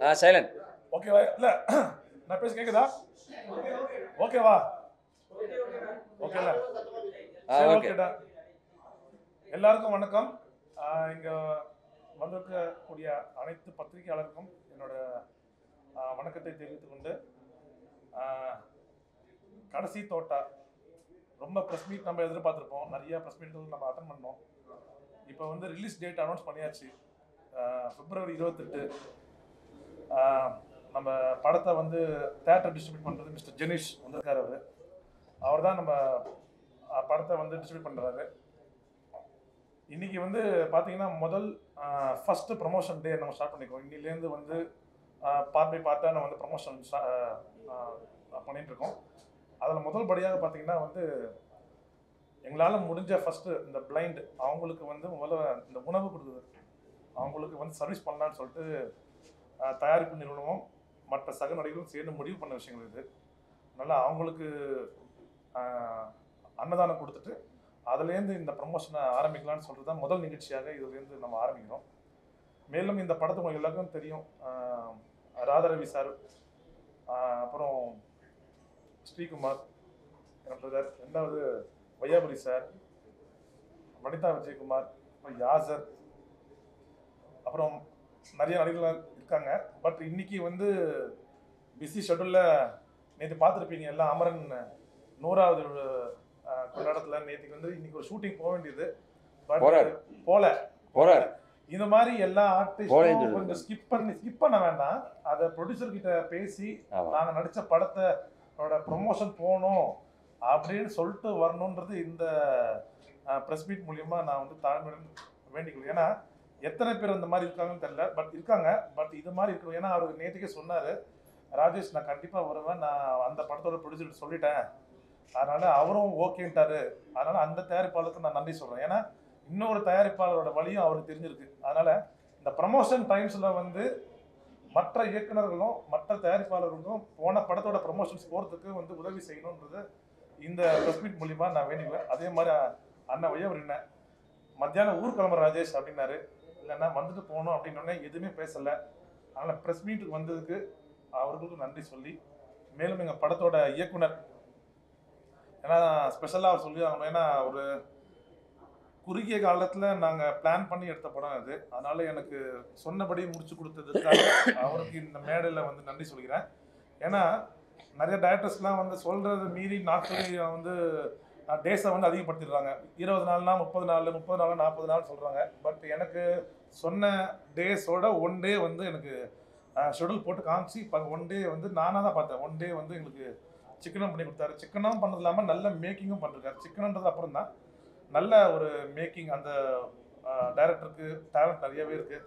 Silent. ஓகேவா? இல்லை நான் பேச கேட்குதா? ஓகேவா? ஓகேல? சரி, ஓகே. ஓகேடா. எல்லாருக்கும் வணக்கம். இங்கே வந்திருக்கக்கூடிய அனைத்து பத்திரிகையாளருக்கும் என்னோட வணக்கத்தை தெரிவித்துக் கொண்டு, கடைசி தோட்டா ரொம்ப ப்ரெஸ் மீட் நம்ம எதிர்பார்த்துருப்போம். நிறைய ப்ரெஸ் மீட்கள் நம்ம அட்டன் பண்ணோம். இப்போ வந்து ரிலீஸ் டேட் அனௌன்ஸ் பண்ணியாச்சு. பிப்ரவரி 28. நம்ம படத்தை வந்து தேட்டர் டிஸ்ட்ரிபியூட் பண்ணுறது மிஸ்டர் ஜெனிஷ் வந்திருக்காரு. அவர் தான் நம்ம படத்தை வந்து டிஸ்ட்ரிபியூட் பண்ணுறாரு. இன்றைக்கி வந்து பார்த்தீங்கன்னா ஃபஸ்ட்டு ப்ரமோஷன் டே நம்ம ஸ்டார்ட் பண்ணிக்கோம். இன்னிலேருந்து வந்து பார்ட் பை பார்ட்டாக நம்ம வந்து ப்ரமோஷன் பண்ணிகிட்ருக்கோம். அதில் முதல் படியாக பார்த்தீங்கன்னா வந்து எங்களால் முடிஞ்ச ஃபஸ்ட்டு இந்த பிளைண்ட் அவங்களுக்கு வந்து முதல்ல இந்த உணவு கொடுக்குது, அவங்களுக்கு வந்து சர்வீஸ் பண்ணலான்னு சொல்லிட்டு தயாரிப்பு நிறுவனமும் மற்ற சக நடிகர்களும் சேர்ந்து முடிவு பண்ண விஷயங்கள் இது. அதனால் அவங்களுக்கு அன்னதானம் கொடுத்துட்டு அதுலேருந்து இந்த ப்ரமோஷனை ஆரம்பிக்கலான்னு சொல்லிட்டு தான் முதல் நிகழ்ச்சியாக இதுலேருந்து நம்ம ஆரம்பிக்கிறோம். மேலும் இந்த படத்தை உங்களுக்கு எல்லாருக்கும் தெரியும். ராதாரவி சார், அப்புறம் ஸ்ரீகுமார் பிரதர், ரெண்டாவது வையாபுரி சார், வனிதா விஜயகுமார், அப்புறம் யாசர், அப்புறம் நிறைய நடிகர்கள் இருக்காங்க. பட் இன்னைக்கு வந்து பிஸி ஷெட்யூலில் நேற்று பார்த்துருப்பீங்க எல்லாம் அமரன் 100வது கொண்டாடத்தில் நேற்றுக்கு வந்து இன்னைக்கு ஒரு ஷூட்டிங் போக வேண்டியது. பட் போல இந்த மாதிரி எல்லா ஆர்டிஸ்டும் கொஞ்சம் ஸ்கிப் பண்ண வேண்டாம். அதை ப்ரொடியூசர் கிட்ட பேசி நாங்கள் நடித்த படத்தோட ப்ரொமோஷன் போகணும் அப்படின்னு சொல்லிட்டு வரணுன்றது இந்த ப்ரெஸ் மீட் மூலியமா நான் வந்து தாழ்மையுடன் வேண்டிக்கொள்ளும். ஏன்னா எத்தனை பேர் அந்த மாதிரி இருக்காங்கன்னு தெரியல, பட் இருக்காங்க. பட் இது மாதிரி இருக்கணும். ஏன்னா அவர் நேற்றுக்கே சொன்னார், ராஜேஷ் நான் கண்டிப்பாக வருவேன், நான் அந்த படத்தோட ப்ரொடியூசர் சொல்லிட்டேன், அதனால் அவரும் ஓகேன்ட்டாரு. அதனால் அந்த தயாரிப்பாளருக்கு நான் நன்றி சொல்கிறேன். ஏன்னா இன்னொரு தயாரிப்பாளரோட வழியும் அவருக்கு தெரிஞ்சிருக்கு. அதனால் இந்த ப்ரமோஷன் டைம்ஸில் வந்து மற்ற இயக்குநர்களும் மற்ற தயாரிப்பாளர்களும் போன படத்தோட ப்ரமோஷன்ஸ் போகிறதுக்கு வந்து உதவி செய்யணுன்றது இந்த ப்ரெஸ் மீட் மூலிமா நான் வேண்டிக்குவேன். அதே மாதிரி அண்ணன் வையவர் என்ன மத்தியானம் ஊர் கிளம்புற ராஜேஷ் அப்படின்னாரு. இல்லைன்னா வந்துட்டு போகணும் அப்படின்னோடனே எதுவுமே பேசலை. அதனால் ப்ரெஸ் மீட்டுக்கு வந்ததுக்கு அவர்களுக்கும் நன்றி சொல்லி, மேலும் எங்கள் படத்தோட இயக்குனர், ஏன்னா ஸ்பெஷலாக அவர் சொல்லி ஆகணும். ஏன்னா ஒரு குறுகிய காலத்தில் நாங்கள் பிளான் பண்ணி எடுத்த படம் அது. அதனால் எனக்கு சொன்னபடி முடிச்சு கொடுத்ததுக்காக அவருக்கு இந்த மேடையில் வந்து நன்றி சொல்கிறேன். ஏன்னா நிறைய டைரக்டர்ஸ்லாம் வந்து சொல்கிறது மீறி நாட்களை வந்து டேஸை வந்து அதிகப்படுத்திடுறாங்க. 20 நாள்னா 30 நாள், 30 நாள் 40 நாள் சொல்கிறாங்க. பட் எனக்கு சொன்ன டேஸோட 1 டே வந்து எனக்கு ஷெடியூல் போட்டு காமிச்சு இப்போ 1 டே வந்து நானாக தான் பார்த்தேன். 1 டே வந்து எங்களுக்கு சிக்கனும் பண்ணி கொடுத்தாரு. சிக்கனும் பண்ணது இல்லாமல் நல்ல மேக்கிங்கும் பண்ணிருக்காரு. சிக்கனுன்றது அப்புறம் தான் நல்ல ஒரு மேக்கிங். அந்த டைரக்டருக்கு டேலண்ட் நிறையவே இருக்குது.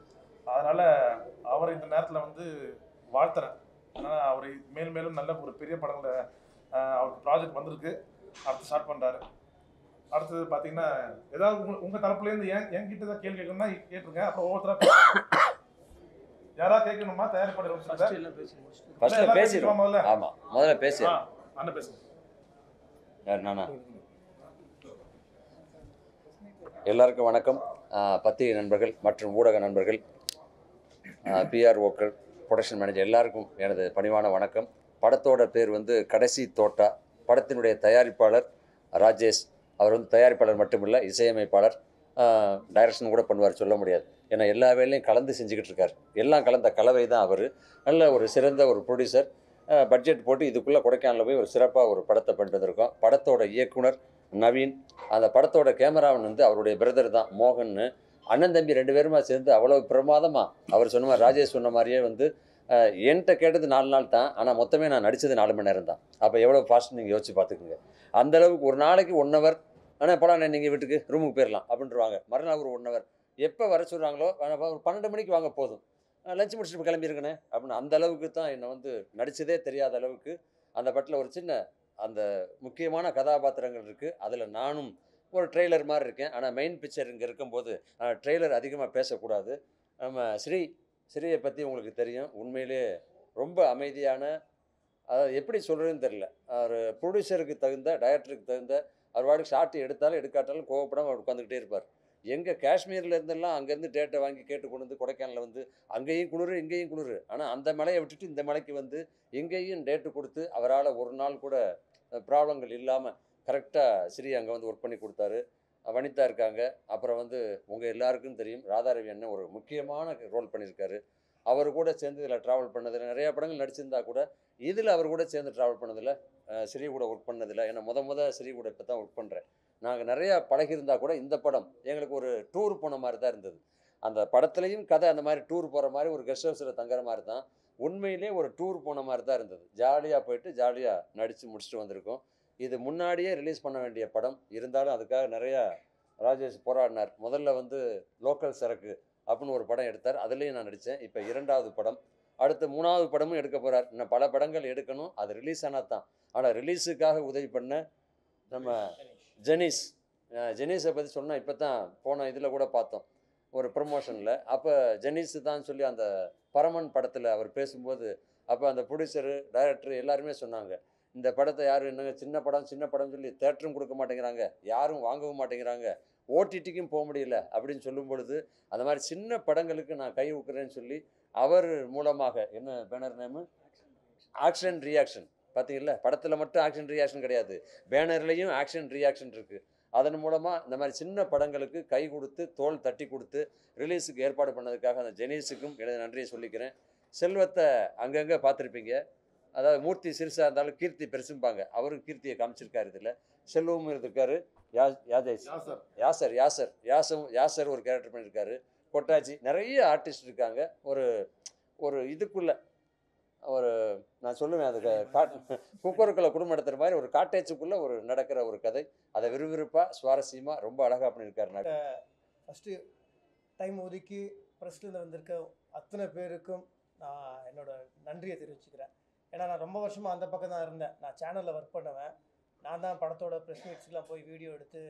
அதனால் அவரை இந்த நேரத்தில் வந்து வாழ்த்துறேன். ஆனால் அவர் மேலும் மேலும் நல்ல ஒரு பெரிய படங்களை அவருக்கு ப்ராஜெக்ட் வந்திருக்கு, அடுத்து ஸ்டார்ட் பண்ணுறாரு. அடுத்தது பார்த்தீங்கன்னா ஏதாவது உங்கள் தரப்புலேருந்து என்கிட்ட தான் கேள்வி கேட்கணும்னா கேட்டுருங்க. அப்புறம் ஒவ்வொருத்தராக யாராவது கேட்கணுமா? தயாரிப்பாளர் முதல்ல பேசி அண்ணன் பேசுங்க. நானா? எல்லாருக்கும் வணக்கம். பத்திரிகை நண்பர்கள் மற்றும் ஊடக நண்பர்கள், பிஆர்ஓக்கள், ப்ரொடக்ஷன் மேனேஜர் எல்லாருக்கும் எனது பணிவான வணக்கம். படத்தோட பேர் வந்து கடைசி தோட்டா. படத்தினுடைய தயாரிப்பாளர் ராஜேஷ். அவர் வந்து தயாரிப்பாளர் மட்டுமில்லை, இசையமைப்பாளர், டைரக்ஷன் கூட பண்ணுவார், சொல்ல முடியாது. ஏன்னா எல்லா வேலையும் கலந்து செஞ்சுக்கிட்டு இருக்கார். எல்லாம் கலந்த கலவை தான் அவர். நல்ல ஒரு சிறந்த ஒரு ப்ரொடியூசர். பட்ஜெட் போட்டு இதுக்குள்ளே கொடைக்கானலில் போய் ஒரு சிறப்பாக ஒரு படத்தை பண்ணிட்டு வந்திருக்கோம். படத்தோட இயக்குனர் நவீன். அந்த படத்தோட கேமராமன் வந்து அவருடைய பிரதர் தான், மோகன்னு. அண்ணன் தம்பி 2 பேருமா சேர்ந்து அவ்வளோ பிரமாதமாக, அவர் சொன்ன மாதிரி, ராஜேஷ் சொன்ன மாதிரியே வந்து என்கிட்ட கேட்டது 4 நாள் தான், ஆனால் மொத்தமே நான் நடித்தது 4 மணி நேரம் தான். அப்போ எவ்வளோ ஃபாஸ்ட் நீங்கள் யோசிச்சு பார்த்துக்குங்க. அந்தளவுக்கு ஒரு நாளைக்கு 1 ஹவர், ஆனால் போலாம் நீங்கள் வீட்டுக்கு ரூமுக்கு போயிடலாம் அப்படின்ட்டுருவாங்க. மறுநாள் ஒரு 1 ஹவர் எப்போ வர சொல்கிறாங்களோ, ஒரு 12 மணிக்கு வாங்க போதும், லஞ்சு முடிச்சுட்டு கிளம்பியிருக்கேனே அப்படின்னு. அந்த அளவுக்கு தான் என்னை வந்து நடித்ததே தெரியாத அளவுக்கு அந்த படத்தில் ஒரு சின்ன அந்த முக்கியமான கதாபாத்திரங்கள் இருக்குது. அதில் நானும் ஒரு ட்ரெய்லர் மாதிரி இருக்கேன். ஆனால் மெயின் பிக்சர் இங்கே இருக்கும்போது ட்ரெய்லர் அதிகமாக பேசக்கூடாது. நம்ம ஸ்ரீயை பற்றி உங்களுக்கு தெரியும். உண்மையிலே ரொம்ப அமைதியான, அதாவது எப்படி சொல்கிறதுன்னு தெரில. ஒரு ப்ரொடியூசருக்கு தகுந்த, டைரக்டருக்கு தகுந்த, அவர் வாட்டுக்கு ஷார்ட் எடுத்தாலும் எடுக்காட்டாலும் கோவப்படாமல் அவர் உட்காந்துக்கிட்டே இருப்பார். எங்கே காஷ்மீரில் இருந்தெல்லாம் அங்கேருந்து டேட்டை வாங்கி கேட்டு கொண்டு வந்து கொடைக்கானலில் வந்து அங்கேயும் குளிர் இங்கேயும் குளிர், ஆனால் அந்த மலையை விட்டுட்டு இந்த மலைக்கு வந்து எங்கேயும் டேட்டு கொடுத்து அவரால் ஒரு நாள் கூட ப்ராப்ளங்கள் இல்லாமல் கரெக்டாக ஸ்ரீ அங்கே வந்து ஒர்க் பண்ணி கொடுத்தாரு. வனிதா இருக்காங்க. அப்புறம் வந்து உங்கள் எல்லாருக்கும் தெரியும் ராதாரவி அண்ணன் ஒரு முக்கியமான ரோல் பண்ணியிருக்காரு. அவர் கூட சேர்ந்து இதில் ட்ராவல் பண்ணதில் நிறையா படங்கள் நடிச்சிருந்தா கூட இதில் அவர் கூட சேர்ந்து ட்ராவல் பண்ணதில் ஸ்ரீ கூட ஒர்க் பண்ணதில்லை. ஏன்னா முத ஸ்ரீ கூட இப்போ தான் ஒர்க் பண்ணுறேன். நாங்கள் நிறையா பழகியிருந்தால் கூட இந்த படம் எங்களுக்கு ஒரு டூர் போன மாதிரி தான் இருந்தது. அந்த படத்துலேயும் கதை அந்த மாதிரி டூர் போகிற மாதிரி ஒரு கெஸ்ட் ஹவுஸில் தங்குற மாதிரி தான், உண்மையிலே ஒரு டூர் போன மாதிரி தான் இருந்தது. ஜாலியாக போயிட்டு ஜாலியாக நடித்து முடிச்சுட்டு வந்திருக்கோம். இது முன்னாடியே ரிலீஸ் பண்ண வேண்டிய படம் இருந்தாலும் அதுக்காக நிறையா ராஜேஷ் போராடினார். முதல்ல வந்து லோக்கல் சரக்கு அப்படின்னு ஒரு படம் எடுத்தார், அதுலேயும் நான் நடித்தேன். இப்போ 2வது படம், அடுத்து 3வது படமும் எடுக்க போகிறார். இன்னும் பல படங்கள் எடுக்கணும், அது ரிலீஸ் ஆனால் தான். ஆனால் ரிலீஸுக்காக உதவி பண்ண நம்ம ஜெனீஸை பற்றி சொன்னால் இப்போ தான் போன இதில் கூட பார்த்தோம் ஒரு ப்ரமோஷனில். அப்போ ஜெனீஸு தான் சொல்லி அந்த பரமன் படத்தில் அவர் பேசும்போது அப்போ அந்த ப்ரொடியூசரு டைரக்டர் எல்லாருமே சொன்னாங்க, இந்த படத்தை யாரும் என்னங்க சின்ன படம் சொல்லி தேட்டரும் கொடுக்க மாட்டேங்கிறாங்க, யாரும் வாங்கவும் மாட்டேங்கிறாங்க, ஓடிடிக்கும் போக முடியல அப்படின்னு சொல்லும் பொழுது அந்த மாதிரி சின்ன படங்களுக்கு நான் கை ஊக்குறேன்னு சொல்லி அவர் மூலமாக என்ன பேனர் நேமு ஆக்ஷன் ரியாக்ஷன் பார்த்தீங்களா, படத்தில் மட்டும் ஆக்ஷன் ரியாக்ஷன் கிடையாது, பேனர்லேயும் ஆக்ஷன் ரியாக்ஷன் இருக்குது. அதன் மூலமாக இந்த மாதிரி சின்ன படங்களுக்கு கை கொடுத்து தோள் தட்டி கொடுத்து ரிலீஸுக்கு ஏற்பாடு பண்ணதுக்காக அந்த ஜெனீஸுக்கும் எனது நன்றியை சொல்லிக்கிறேன். செல்வத்தை அங்கங்கே பார்த்துருப்பீங்க, அதாவது மூர்த்தி சிறுசாக இருந்தாலும் கீர்த்தி பெருசும்பாங்க, அவரும் கீர்த்தியை காமிச்சிருக்காரு. இதில் செல்வமும் இருந்திருக்காரு. யாசர் ஒரு கேரக்டர் பண்ணியிருக்காரு. கொட்டாச்சி, நிறைய ஆர்டிஸ்ட் இருக்காங்க. ஒரு ஒரு இதுக்குள்ளே ஒரு நான் சொல்லுவேன், அது குக்கருக்குள்ள குடும்பம் நடத்துகிற மாதிரி ஒரு காட்டேஜுக்குள்ளே ஒரு நடக்கிற ஒரு கதை. அதை விறுவிறுப்பாக சுவாரஸ்யமாக ரொம்ப அழகாக பண்ணியிருக்காரு. ஃபஸ்ட்டு டைம் ஒதுக்கி ப்ரெஸ்லேருந்து வந்திருக்க அத்தனை பேருக்கும் நான் என்னோட நன்றியை தெரிவிச்சுக்கிறேன். ஏன்னா நான் ரொம்ப வருஷமாக அந்த பக்கம் தான் இருந்தேன். நான் சேனலில் ஒர்க் பண்ணுவேன். நான் தான் படத்தோட ப்ரெஸ் மீட்ஸ்லாம் போய் வீடியோ எடுத்து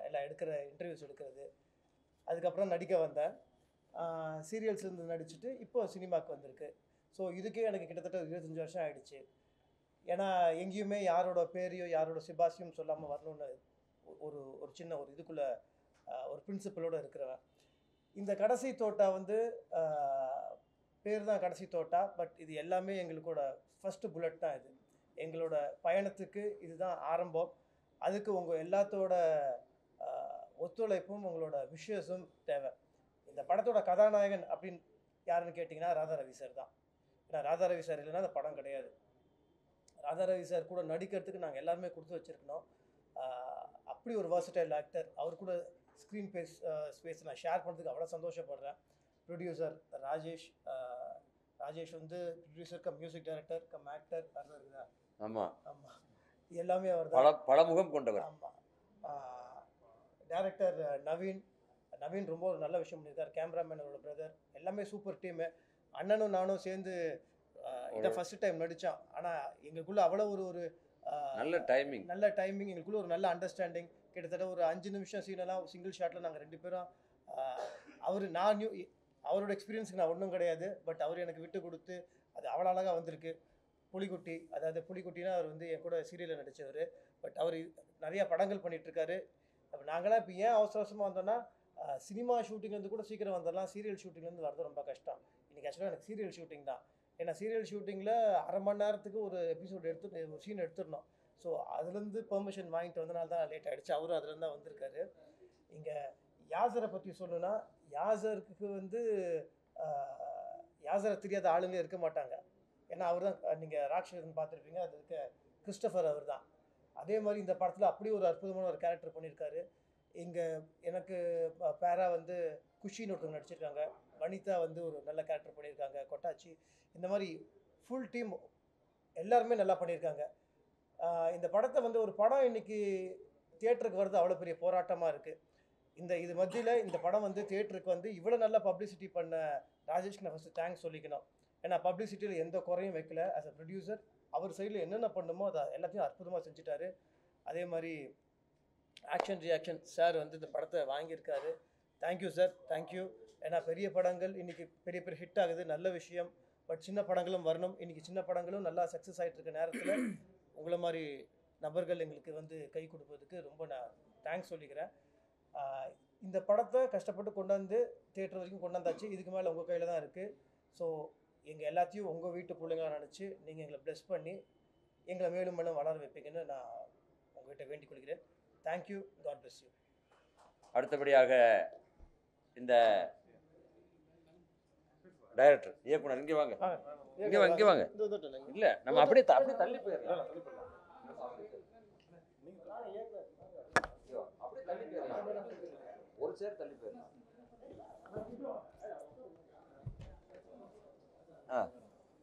எல்லாம் இன்டர்வியூஸ் எடுக்கிறது. அதுக்கப்புறம் நடிக்க வந்தேன். சீரியல்ஸ் இருந்து நடிச்சுட்டு இப்போ சினிமாவுக்கு வந்திருக்கு. ஸோ இதுக்கே எனக்கு கிட்டத்தட்ட 25 வருஷம் ஆகிடுச்சு. ஏன்னா எங்கேயுமே யாரோட பேரையோ யாரோட சிபாசியும் சொல்லாமல் வரணுன்னு ஒரு ஒரு சின்ன ஒரு இதுக்குள்ளே ஒரு பிரின்சிபலோடு இருக்கிறவன். இந்த கடைசி தோட்டா வந்து பேர் தான் கடைசி தோட்டா, பட் இது எல்லாமே எங்களுக்கோட ஃபஸ்ட்டு புல்லட் தான். இது எங்களோட பயணத்துக்கு இதுதான் ஆரம்பம். அதுக்கு உங்கள் எல்லாத்தோட ஒத்துழைப்பும் உங்களோட விஷயஸும் தேவை. இந்த படத்தோட கதாநாயகன் அப்படின்னு யாருன்னு கேட்டிங்கன்னா ராதாரவி சார் தான். ஏன்னா ராதாரவி சார் இல்லைன்னா அந்த படம் கிடையாது. ராதாரவி சார் கூட நடிக்கிறதுக்கு நாங்கள் எல்லாருமே கொடுத்து வச்சுருக்கணும். அப்படி ஒரு வர்சடைல் ஆக்டர். அவர் கூட ஸ்க்ரீன் ஸ்பேஸ் நான் ஷேர் பண்ணுறதுக்கு அவ்வளோ சந்தோஷப்படுறேன். ப்ரொடியூசர் ராஜேஷ் வந்து producer cum music director come actor இருக்குதா? ஆமாம் ஆமாம், எல்லாமே அவர் தான். பலமுகம் கொண்டவர். ஆமாம். டைரக்டர் நவீன் ரொம்ப ஒரு நல்ல விஷயம் பண்ணியிருக்கார். கேமராமேன் அவரோட பிரதர், எல்லாமே சூப்பர் டீமு. அண்ணனும் நானும் சேர்ந்து இதான் ஃபஸ்ட்டு டைம் நடித்தோம். ஆனால் எங்களுக்குள்ளே அவ்வளோ ஒரு நல்ல டைமிங், எங்களுக்குள்ளே ஒரு நல்ல அண்டர்ஸ்டாண்டிங். கிட்டத்தட்ட ஒரு 5 நிமிஷம் சீனெல்லாம் சிங்கிள் ஷாட்டில் நாங்கள் 2 பேரும் அவரோட எக்ஸ்பீரியன்ஸுக்கு நான் ஒன்றும் கிடையாது, பட் அவர் எனக்கு விட்டு கொடுத்து அது அவ்வளோ அழகாக வந்திருக்கு. புலிக்குட்டினா அவர் வந்து என் கூட சீரியலில் நடித்தவர், பட் அவர் நிறையா படங்கள் பண்ணிகிட்ருக்காரு. அப்போ நாங்களாம் இப்போ ஏன் அவசரமாக வந்தோன்னா, சினிமா ஷூட்டிங்லேருந்து கூட சீக்கிரம் வந்துடலாம், சீரியல் ஷூட்டிங்லேருந்து வரது ரொம்ப கஷ்டம். இன்றைக்கி ஆக்சுவலாக எனக்கு சீரியல் ஷூட்டிங் தான். ஏன்னா சீரியல் ஷூட்டிங்கில் அரை மணி நேரத்துக்கு ஒரு எபிசோடு ஒரு சீன் எடுத்துடணும். ஸோ அதுலேருந்து பெர்மிஷன் வாங்கிட்டு வந்தனால தான் லேட் ஆகிடுச்சு. அவரும் அதுலேருந்து தான் வந்திருக்காரு. இங்கே யாசரை பற்றி சொல்லணுன்னா, யாசருக்கு வந்து யாசரை தெரியாத ஆளுங்களே இருக்க மாட்டாங்க. ஏன்னா அவர் தான், நீங்கள் ராட்சசன் பார்த்துருப்பீங்க, அது இருக்க கிறிஸ்டோஃபர் அவர் தான். அதே மாதிரி இந்த படத்தில் அப்படியே ஒரு அற்புதமான ஒரு கேரக்டர் பண்ணியிருக்காரு. இங்கே எனக்கு பேரா வந்து குஷின்னு ஒருத்தவங்க நடிச்சிருக்காங்க. வனிதா வந்து ஒரு நல்ல கேரக்டர் பண்ணியிருக்காங்க. கொட்டாச்சி, இந்த மாதிரி ஃபுல் டீம் எல்லாருமே நல்லா பண்ணியிருக்காங்க. இந்த படத்தை வந்து ஒரு படம் இன்றைக்கி தியேட்டருக்கு வருது அவ்வளோ பெரிய போராட்டமாக இருக்குது. இது மத்தியில் இந்த படம் வந்து தியேட்டருக்கு வந்து இவ்வளோ நல்லா பப்ளிசிட்டி பண்ண ராஜேஷ்க்கு நான் ஃபஸ்ட்டு தேங்க்ஸ் சொல்லிக்கணும். ஏன்னா பப்ளிசிட்டியில் எந்த குறையும் வைக்கல. ஆஸ் அ ப்ரொடியூசர் அவர் சைடில் என்னென்ன பண்ணுமோ அதை எல்லாத்தையும் அற்புதமாக செஞ்சுட்டாரு. அதே மாதிரி ஆக்ஷன் ரியாக்ஷன் சார் வந்து இந்த படத்தை வாங்கியிருக்காரு. Thank you sir, thank you. ஏன்னா பெரிய படங்கள் இன்றைக்கி பெரிய ஹிட் ஆகுது, நல்ல விஷயம். பட் சின்ன படங்களும் வரணும். இன்றைக்கி சின்ன படங்களும் நல்லா சக்ஸஸ் ஆகிட்டு இருக்க நேரத்தில் உங்களை மாதிரி நபர்கள் எங்களுக்கு வந்து கை கொடுப்பதுக்கு ரொம்ப நான் தேங்க்ஸ் சொல்லிக்கிறேன். இந்த படத்தை கஷ்டப்பட்டு கொண்டாந்து தியேட்டர் வரைக்கும் கொண்டாந்தாச்சு. இதுக்கு மேலே உங்கள் கையில் தான் இருக்குது. ஸோ எங்கள் எல்லாத்தையும் உங்கள் வீட்டு பிள்ளைங்களா நினச்சி நீங்கள் எங்களை ப்ளெஸ் பண்ணி எங்களை மேலும் மேலும் வளர வைப்பீங்கன்னு நான் உங்கள்கிட்ட வேண்டிக் கொள்கிறேன். தேங்க்யூ. God bless you. அடுத்தபடியாக இந்த டைரக்டர் இயக்குனர் இங்கே வாங்க, இங்கே வாங்க. இல்லை, நம்ம அப்படியே அப்படியே தள்ளி போயிடலாம். ஒரு சேர் தள்ளி போயிடலாம்.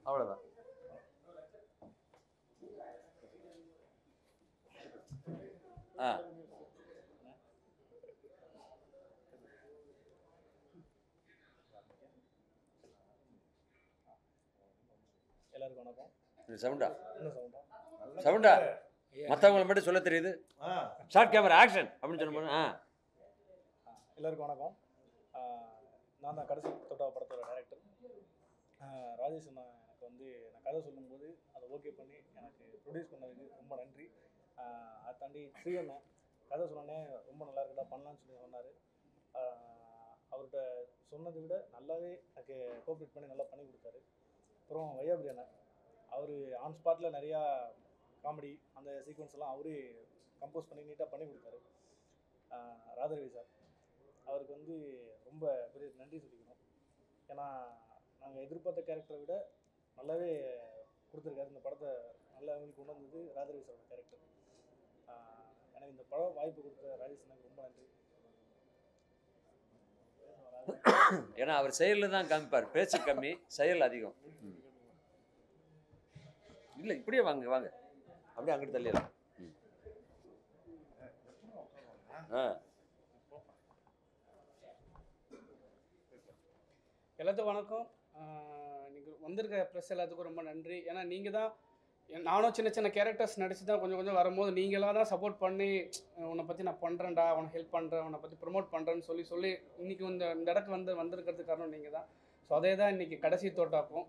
அவ்வளோதான். எல்லாருக்கும் வணக்கம். சவுண்டா என்ன சவுண்டா? சவுண்டா மற்றவங்களை மட்டும் சொல்ல தெரியுது. ஷார்ட் கேமரா ஆக்ஷன் அப்படின்னு சொன்ன. எல்லாருக்கும் வணக்கம். நான் தான் கடைசி தொட்டா படத்தோட டைரக்டர் ராஜேஷ் அண்ணா. எனக்கு வந்து நான் கதை சொல்லும்போது அதை ஓகே பண்ணி எனக்கு ப்ரொடியூஸ் பண்ணதுக்கு ரொம்ப நன்றி. அதை தாண்டி ஸ்ரீயண்ணா கதை சொன்னோன்னே ரொம்ப நல்லா இருக்குடா பண்ணலான்னு சொல்லி சொன்னார். அவர்கிட்ட சொன்னதை விட நல்லாவே எனக்கு கோஆப்ரேட் பண்ணி நல்லா பண்ணி கொடுத்தாரு. அப்புறம் வையாபுரி அண்ணா, அவர் ஆன் ஸ்பாட்டில் நிறையா காமெடி அந்த சீக்வன்ஸ் எல்லாம் அவரே கம்போஸ் பண்ணி நீட்டாக பண்ணி கொடுத்தாரு. ராதாரவி சார், அவருக்கு வந்து ரொம்ப பெரிய நன்றி சொல்லிக்கணும். ஏன்னா நாங்கள் எதிர்பார்த்த கேரக்டரை விட நல்லாவே கொடுத்துருக்காரு. இந்த படத்தை நல்லா கொண்டு வந்தது ராதாரவி சாரோட கேரக்டர். எனக்கு இந்த படம் வாய்ப்பு கொடுத்த ராஜேஷ் எனக்கு ரொம்ப நன்றி. ஏன்னா அவர் செயலில் தான் காமிப்பார், பேச்சு கம்மி, செயல் அதிகம். இல்லை, இப்படியே வாங்க வாங்க, அப்படியே அங்கிட்டு தள்ளிடலாம். எல்லாத்துக்கும் வணக்கம். நீங்கள் வந்திருக்க ப்ரெஸ் எல்லாத்துக்கும் ரொம்ப நன்றி. ஏன்னா நீங்கள் தான், நானும் சின்ன சின்ன கேரக்டர்ஸ் நடிச்சு தான் கொஞ்சம் கொஞ்சம் வரும்போது நீங்களாக தான் சப்போர்ட் பண்ணி உன்னை பற்றி நான் பண்ணுறேன்டா, உனக்கு ஹெல்ப் பண்ணுறேன், உன்னை பற்றி ப்ரொமோட் பண்ணுறேன்னு சொல்லி இன்றைக்கி இந்த இடத்துக்கு வந்திருக்கிறதுக்கு காரணம் நீங்கள் தான். ஸோ அதே தான் இன்றைக்கி கடைசி தோட்டாக்கும்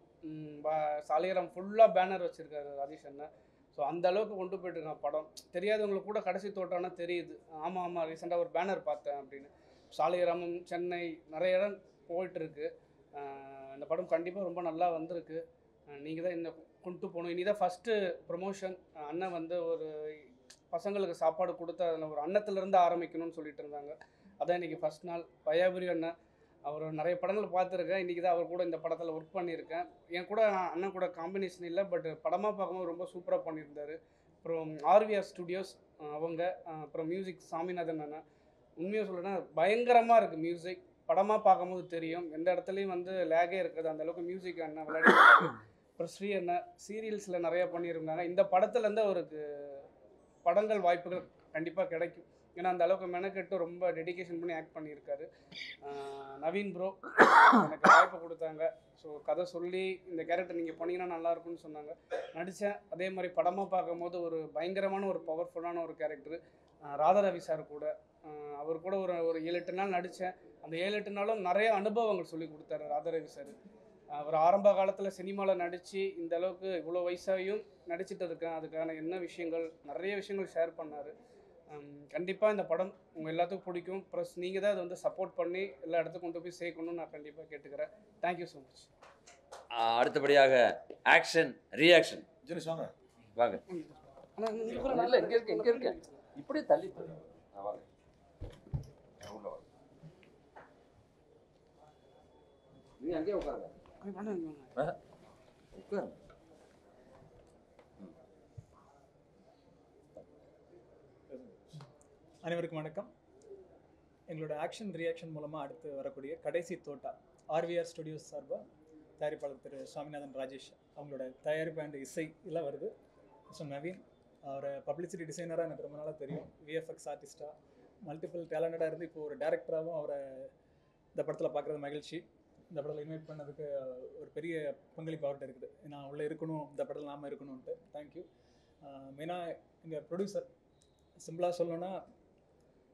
சாலிகிராம் ஃபுல்லாக பேனர் வச்சுருக்காரு ராஜேஷ் அண்ணன். ஸோ அந்த அளவுக்கு கொண்டு போய்ட்டுருக்கேன் படம். தெரியாதவங்களுக்கு கூட கடைசி தோட்டானா தெரியுது. ஆமாம் ரீசெண்டாக ஒரு பேனர் பார்த்தேன் அப்படின்னு. சாலிகிராமம், சென்னை நிறைய இடம் போயிட்டுருக்கு. இந்த படம் கண்டிப்பாக ரொம்ப நல்லா வந்திருக்கு. நீங்கள் தான் இந்த கொண்டு போகணும். இனி தான் ஃபஸ்ட்டு ப்ரொமோஷன். அண்ணன் வந்து ஒரு பசங்களுக்கு சாப்பாடு கொடுத்து அதில் ஒரு அன்னத்துலேருந்து ஆரம்பிக்கணும்னு சொல்லிட்டு இருந்தாங்க. அதான் இன்றைக்கி ஃபஸ்ட் நாள். வையாபுரி அண்ணன், அவர் நிறைய படங்கள் பார்த்துருக்கேன். இன்றைக்கி தான் அவர் கூட இந்த படத்தில் ஒர்க் பண்ணியிருக்கேன். என் கூட அண்ணன் கூட காம்பினேஷன் இல்லை, பட் படமாக பார்க்கும்போது ரொம்ப சூப்பராக பண்ணியிருந்தார். அப்புறம் ஆர்விஆர் ஸ்டுடியோஸ் அவங்க, அப்புறம் மியூசிக் சாமிநாதன் அண்ணன். உண்மையாக சொல்லணும்னா பயங்கரமாக இருக்குது மியூசிக். படமாக பார்க்கும்போது தெரியும், எந்த இடத்துலையும் வந்து லேகே இருக்குது. அந்தளவுக்கு மியூசிக் அண்ணன் விளையாடி. அப்புறம் ஸ்ரீ அண்ணன் சீரியல்ஸில் நிறையா பண்ணியிருந்தாங்க. இந்த படத்துலேருந்து அவருக்கு படங்கள் வாய்ப்புகள் கண்டிப்பாக கிடைக்கும். ஏன்னா அந்த அளவுக்கு மெனக்கெட்டு ரொம்ப டெடிகேஷன் பண்ணி ஆக்ட் பண்ணியிருக்காரு. நவீன் ப்ரோ எனக்கு வாய்ப்பு கொடுத்தாங்க. ஸோ கதை சொல்லி இந்த கேரக்டர் நீங்கள் பண்ணிங்கன்னா நல்லாயிருக்குன்னு சொன்னாங்க. நடித்தேன். அதே மாதிரி படமாக பார்க்கும்போது ஒரு பயங்கரமான ஒரு பவர்ஃபுல்லான ஒரு கேரக்டரு. ராதாரவி சார் கூட, அவர் கூட ஒரு 7-8 நாள் நடித்தேன். அந்த 7-8 நாளும் நிறைய அனுபவங்கள் சொல்லி கொடுத்தாரு ராதாரவி சார். அவர் ஆரம்ப காலத்தில் சினிமாவில் நடித்து இந்த அளவுக்கு இவ்வளோ வயசாகியும் நடிச்சிட்டு இருக்கேன், அதுக்கான என்ன விஷயங்கள், நிறைய விஷயங்கள் ஷேர் பண்ணார். கண்டிப்பாக இந்த படம் உங்கள் எல்லாத்துக்கும் பிடிக்கும். ப்ளஸ் நீங்கள் தான் அதை வந்து சப்போர்ட் பண்ணி எல்லா இடத்துக்கும் கொண்டு போய் சேர்க்கணும்னு நான் கண்டிப்பாக கேட்டுக்கிறேன். Thank you so much. அடுத்தபடியாக ஆக்ஷன் ரியாக்ஷன். வாங்க வாங்க. இல்லை, இங்கே இருக்கு இப்படியே தள்ளி வாங்க. நீ அங்கேயே உட்காருங்க. உட்காருங்க. அனைவருக்கும் வணக்கம். எங்களோட ஆக்ஷன் ரியாக்ஷன் மூலமாக அடுத்து வரக்கூடிய கடைசி தோட்டா ஆர்விஆர் ஸ்டுடியோஸ் சார்பாக தயாரிப்பாளர் திரு சுவாமிநாதன் ராஜேஷ் அவங்களோட தயாரிப்பு அண்ட் இசை எல்லாம் வருது. ஸோ நவீன், அவரை பப்ளிசிட்டி டிசைனராக எனக்கு ரொம்ப நாளாக தெரியும். விஎஃப்எக்ஸ் ஆர்டிஸ்டாக மல்டிபிள் டேலண்டடாக இருந்து இப்போ ஒரு டேரக்டராகவும் அவரை இந்த படத்தில் பார்க்குறது மகிழ்ச்சி. இந்த படத்தில் இன்வைட் பண்ணதுக்கு ஒரு பெரிய பங்களிப்பு அவர்கிட்ட இருக்குது. நான் உள்ளே இருக்கணும், இந்த படத்தில் நாம் இருக்கணும்ன்ட்டு. தேங்க்யூ. மெயினாக எங்கள் ப்ரொடியூசர், சிம்பிளாக சொல்லணுன்னா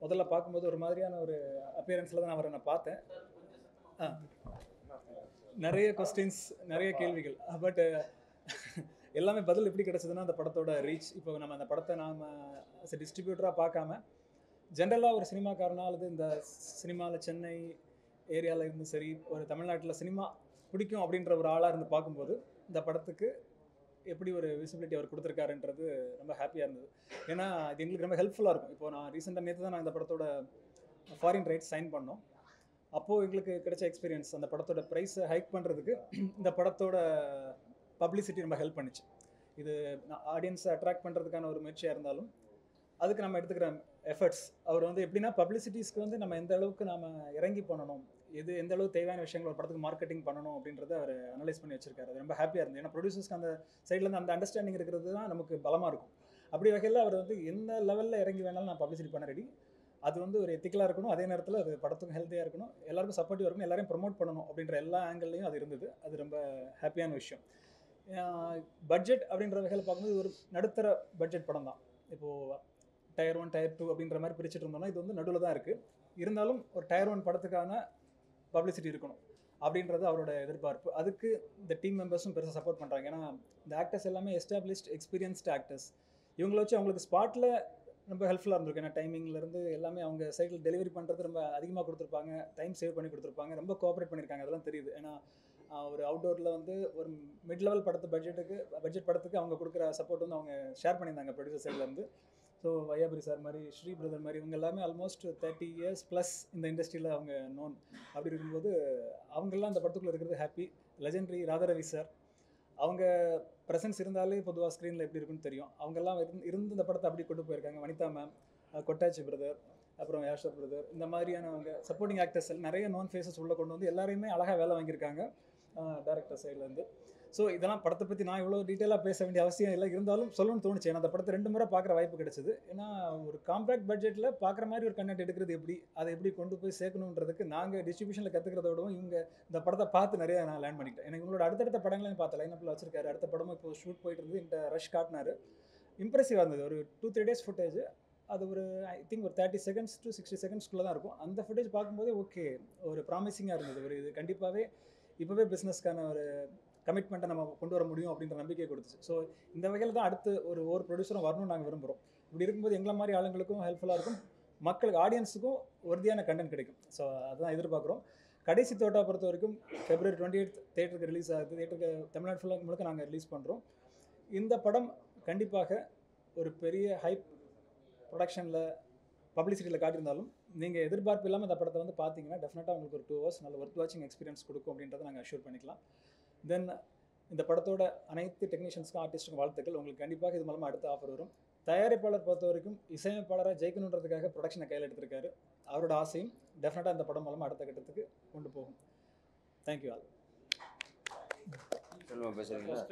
முதல்ல பார்க்கும்போது ஒரு மாதிரியான ஒரு அப்பியரன்ஸில் தான் அவரை நான் பார்த்தேன். நிறைய கொஸ்டின்ஸ், நிறைய கேள்விகள், பட் எல்லாமே பதில் எப்படி கிடச்சதுன்னா அந்த படத்தோட ரீச். இப்போ நம்ம அந்த படத்தை நாம் டிஸ்ட்ரிபியூட்டராக பார்க்காம ஜென்ரலாக ஒரு சினிமாக்காரனா அல்லது இந்த சினிமாவில் சென்னை ஏரியாவில் இருந்து சரி ஒரு தமிழ்நாட்டில் சினிமா பிடிக்கும் அப்படின்ற ஒரு ஆளாக இருந்து பார்க்கும்போது இந்த படத்துக்கு எப்படி ஒரு விசிபிலிட்டி அவர் கொடுத்துருக்காருன்றது ரொம்ப ஹாப்பியாக இருந்தது. ஏன்னா இது எங்களுக்கு ரொம்ப ஹெல்ப்ஃபுல்லாக இருக்கும். இப்போ நான் ரீசெண்டாக நேற்று தான் நான் இந்த படத்தோட ஃபாரின் ரைட்ஸ் சைன் பண்ணோம். அப்போது எங்களுக்கு கிடைச்ச எக்ஸ்பீரியன்ஸ் அந்த படத்தோட ப்ரைஸை ஹைக் பண்ணுறதுக்கு இந்த படத்தோட பப்ளிசிட்டி ரொம்ப ஹெல்ப் பண்ணிச்சு. இது ஆடியன்ஸை அட்ராக்ட் பண்ணுறதுக்கான ஒரு முயற்சியாக இருந்தாலும் அதுக்கு நம்ம எடுத்துக்கிற எஃபர்ட்ஸ் அவர் வந்து எப்படின்னா பப்ளிசிட்டிஸ்க்கு வந்து நம்ம எந்த அளவுக்கு நம்ம இறங்கி பண்ணணும், எந்த அளவுக்கு தேவையான விஷயங்கள் ஒரு படத்துக்கு மார்க்கெட்டிங் பண்ணணும் அப்படின்றத அவர் அனலைஸ் பண்ணி வச்சிருக்காரு. அது ரொம்ப ஹாப்பியாக இருந்தது. ஏன்னா ப்ரொடியூசர்ஸ்க்கு அந்த சைட்லேருந்து அந்த அண்டர்ஸ்டாண்டிங் இருக்கிறது தான் நமக்கு பலமாக இருக்கும். அப்படி வகையில் அவர் வந்து எந்த லெவலில் இறங்கி வேணாலும் நான் பப்ளிசிட்டி பண்ண ரெடி. அது வந்து ஒரு எத்திக்கலாக இருக்கணும், அதே நேரத்தில் அது படத்துக்கும் ஹெல்த்தியாக இருக்கணும், எல்லாருக்கும் சப்போர்ட்டிவாக இருக்கணும், எல்லாரையும் ப்ரமோட் பண்ணணும் அப்படின்ற எல்லா ஆங்கிள்லையும் அது இருந்தது. அது ரொம்ப ஹாப்பியான விஷயம். பட்ஜெட் அப்படின்ற வகையில் பார்க்கும்போது ஒரு நடுத்தர பட்ஜெட் படம் தான். இப்போது டயர் 1 டயர் 2 அப்படின்ற மாதிரி பிரிச்சுட்டு இருந்தோம்னா இது வந்து நடுவில் தான் இருக்குது. இருந்தாலும் ஒரு டயர் 1 படத்துக்கான பப்ளிசிட்டி இருக்கணும் அப்படின்றது அவரோட எதிர்பார்ப்பு. அதுக்கு இந்த டீம் மெம்பர்ஸும் பெருசாக சப்போர்ட் பண்ணுறாங்க. ஏன்னா இந்த ஆக்டர்ஸ் எல்லாமே எஸ்டாப்ளிஷ்ட் எக்ஸ்பீரியன்ஸ்டு ஆக்டர்ஸ். இவங்கள வச்சு அவங்களுக்கு ஸ்பாட்டில் ரொம்ப ஹெல்ப்ஃபுல்லாக இருந்திருக்கு. ஏன்னா டைமிங்லேருந்து எல்லாமே அவங்க சைடில் டெலிவரி பண்ணுறது ரொம்ப அதிகமாக கொடுத்துருப்பாங்க, டைம் சேவ் பண்ணி கொடுத்துருப்பாங்க, ரொம்ப கோஆப்ரேட் பண்ணியிருக்காங்க. அதெல்லாம் தெரியுது. ஏன்னா ஒரு அவுட்டோரில் வந்து ஒரு மிட் லெவல் பட்ஜெட் படத்துக்கு அவங்க கொடுக்குற சப்போர்ட் வந்து அவங்க ஷேர் பண்ணியிருந்தாங்க ப்ரொடியூசர் சைட்லேருந்து. ஸோ வையாபுரி சார் மாதிரி, ஸ்ரீ பிரதர் மாதிரி இவங்க எல்லாமே ஆல்மோஸ்ட் 30 years ப்ளஸ் இந்த இண்டஸ்ட்ரியில் அவங்க நோன். அப்படி இருக்கும்போது அவங்கெல்லாம் அந்த படத்துக்குள்ளே இருக்கிறது ஹாப்பி. லெஜெண்டரி ராதாரவி சார், அவங்க ப்ரெசன்ஸ் இருந்தாலே பொதுவாக ஸ்க்ரீனில் எப்படி இருக்குன்னு தெரியும். அவங்கெல்லாம் இருந்து இந்த படத்தை அப்படி கொண்டு போயிருக்காங்க. வனிதா மேம், கொட்டாச்சி பிரதர், அப்புறம் யாஷர் பிரதர், இந்த மாதிரியான அவங்க சப்போர்ட்டிங் ஆக்டர்ஸ் நிறைய நோன் ஃபேஸஸ் உள்ளே கொண்டு வந்து எல்லாரையுமே அழகாக வேலை வாங்கியிருக்காங்க டேரக்டர் சைட்லேருந்து. ஸோ இதெல்லாம் படத்தை பற்றி நான் இவ்வளோ டீட்டெயிலாக பேச வேண்டிய அவசியம் இல்லை, இருந்தாலும் சொல்லணும்னு தோணுச்சு. ஏன்னா அந்த படத்தை 2 முறை பார்க்குற வாய்ப்பு கிடைச்சிது. ஏன்னா ஒரு காம்பேக்ட் பட்ஜெட்டில் பார்க்குற மாதிரி ஒரு கண்டென்ட் எடுக்கிறது எப்படி, அதை எப்படி கொண்டு போய் சேர்க்கணுன்றதுக்கு நாங்கள் டிஸ்ட்ரிபியூஷனில் கற்றுக்கிறத விடவும் இவங்க இந்த படத்தை பார்த்து நிறைய நான் லேர்ன் பண்ணிக்கிட்டேன். எனக்கு இவங்களோட அடுத்தடுத்த படங்களையும் பார்த்த லைனப்பில் வச்சிருக்காரு. அடுத்த படமும் இப்போ ஷூட் போயிட்டு இருந்து இந்த ரஷ் காட்டினார். இம்ப்ரெசிவாக இருந்தது. ஒரு 2-3 days ஃபுட்டேஜ். அது ஒரு ஐ திங்க் ஒரு 30 seconds to 60 seconds தான் இருக்கும். அந்த ஃபுட்டேஜ் பார்க்கும்போதே ஓகே, ஒரு ப்ராமிசிங்காக இருந்தது. ஒரு இது கண்டிப்பாகவே இப்போவே பிஸ்னஸ்க்கான ஒரு கமிட்மெண்ட்டை நம்ம கொண்டு வர முடியும் அப்படின்ற நம்பிக்கை கொடுத்துச்சு. ஸோ இந்த வகையில் தான் அடுத்து ஒரு ப்ரொடியூசரும் வரணும்னு நாங்கள் விரும்புகிறோம். இப்படி இருக்கும்போது எங்களை மாதிரி ஆளுங்களுக்கும் ஹெல்ப்ஃபுல்லாக இருக்கும், மக்களுக்கு ஆடியன்ஸுக்கும் ஒருதியான கண்டென்ட் கிடைக்கும். ஸோ அதுதான் எதிர்பார்க்குறோம். கடைசி தோட்டா பொறுத்த வரைக்கும் February 28 தேட்டருக்கு ரிலீஸ் ஆகுது. தேட்டருக்கு தமிழ்நாடு ஃபுல்லாக முழுக்க நாங்கள் ரிலீஸ் பண்ணுறோம். இந்த படம் கண்டிப்பாக ஒரு பெரிய ஹைப் ப்ரொடக்ஷனில் பப்ளிசிட்டியில் காட்டியிருந்தாலும் நீங்கள் எதிர்பார்ப்பு இல்லாமல் இந்த படத்தை வந்து பார்த்தீங்கன்னா டெஃபினட்டாக உங்களுக்கு ஒரு 2 hours நல்ல ஒர்த் வாட்சிங் எக்ஸ்பீரியன்ஸ் கொடுக்கும் அப்படின்றத நாங்கள் அஷ்யூர் பண்ணிக்கலாம். தென் இந்த படத்தோட அனைத்து டெக்னீஷியன்ஸ்க்கும் ஆர்டிஸ்ட்டுக்கும் வாழ்த்துக்கள். உங்களுக்கு கண்டிப்பாக இது மூலமாக அடுத்த ஆஃபர் வரும். தயாரிப்பாளர் பொறுத்த வரைக்கும் இசையமைப்பாளராக ஜெயிக்கணுன்றதுக்காக ப்ரொடக்ஷனை கையில் எடுத்திருக்காரு. அவரோட ஆசையும் டெஃபினட்டாக இந்த படம் மூலமாக அடுத்த கட்டத்துக்கு கொண்டு போகும். Thank you all. பேசுறீங்களா?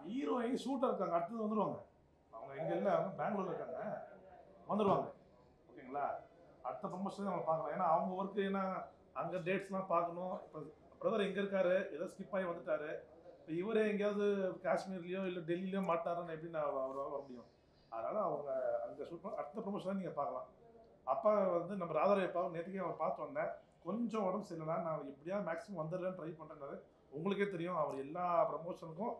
ஹீரோயின் ஷூட்டாக இருக்காங்க, அடுத்தது வந்துடுவாங்க. அவங்க எங்கே இல்லை, அவங்க பெங்களூரில் இருக்காங்க, வந்துடுவாங்க. ஓகேங்களா? அடுத்த ப்ரொமோஷன் அவங்க பார்க்கலாம். ஏன்னா அவங்க ஒர்க்கு ஏன்னா அங்கே டேட்ஸ்லாம் பார்க்கணும். இப்போ பிரதர் எங்கே இருக்காரு, ஏதோ ஸ்கிப் ஆகி வந்துட்டாரு. இப்போ இவரே எங்கேயாவது காஷ்மீர்லேயோ இல்லை டெல்லியிலையோ மாட்டாருன்னு எப்படி நான் அவரால் வர முடியும்? அதனால் அவங்க அங்கே ஷூட் பண்ண அடுத்த ப்ரொமோஷன் நீங்கள் பார்க்கலாம். அப்பா வந்து நம்ம ராதாரவி அப்பாவை நேற்றுக்கே அவரை பார்த்து வந்தேன். கொஞ்சம் உடம்பு சரியில்லை, நான் எப்படியாவது மேக்ஸிமம் வந்துடுறேன்னு ட்ரை பண்ணுறேன்னாரு. உங்களுக்கே தெரியும் அவர் எல்லா ப்ரமோஷனுக்கும்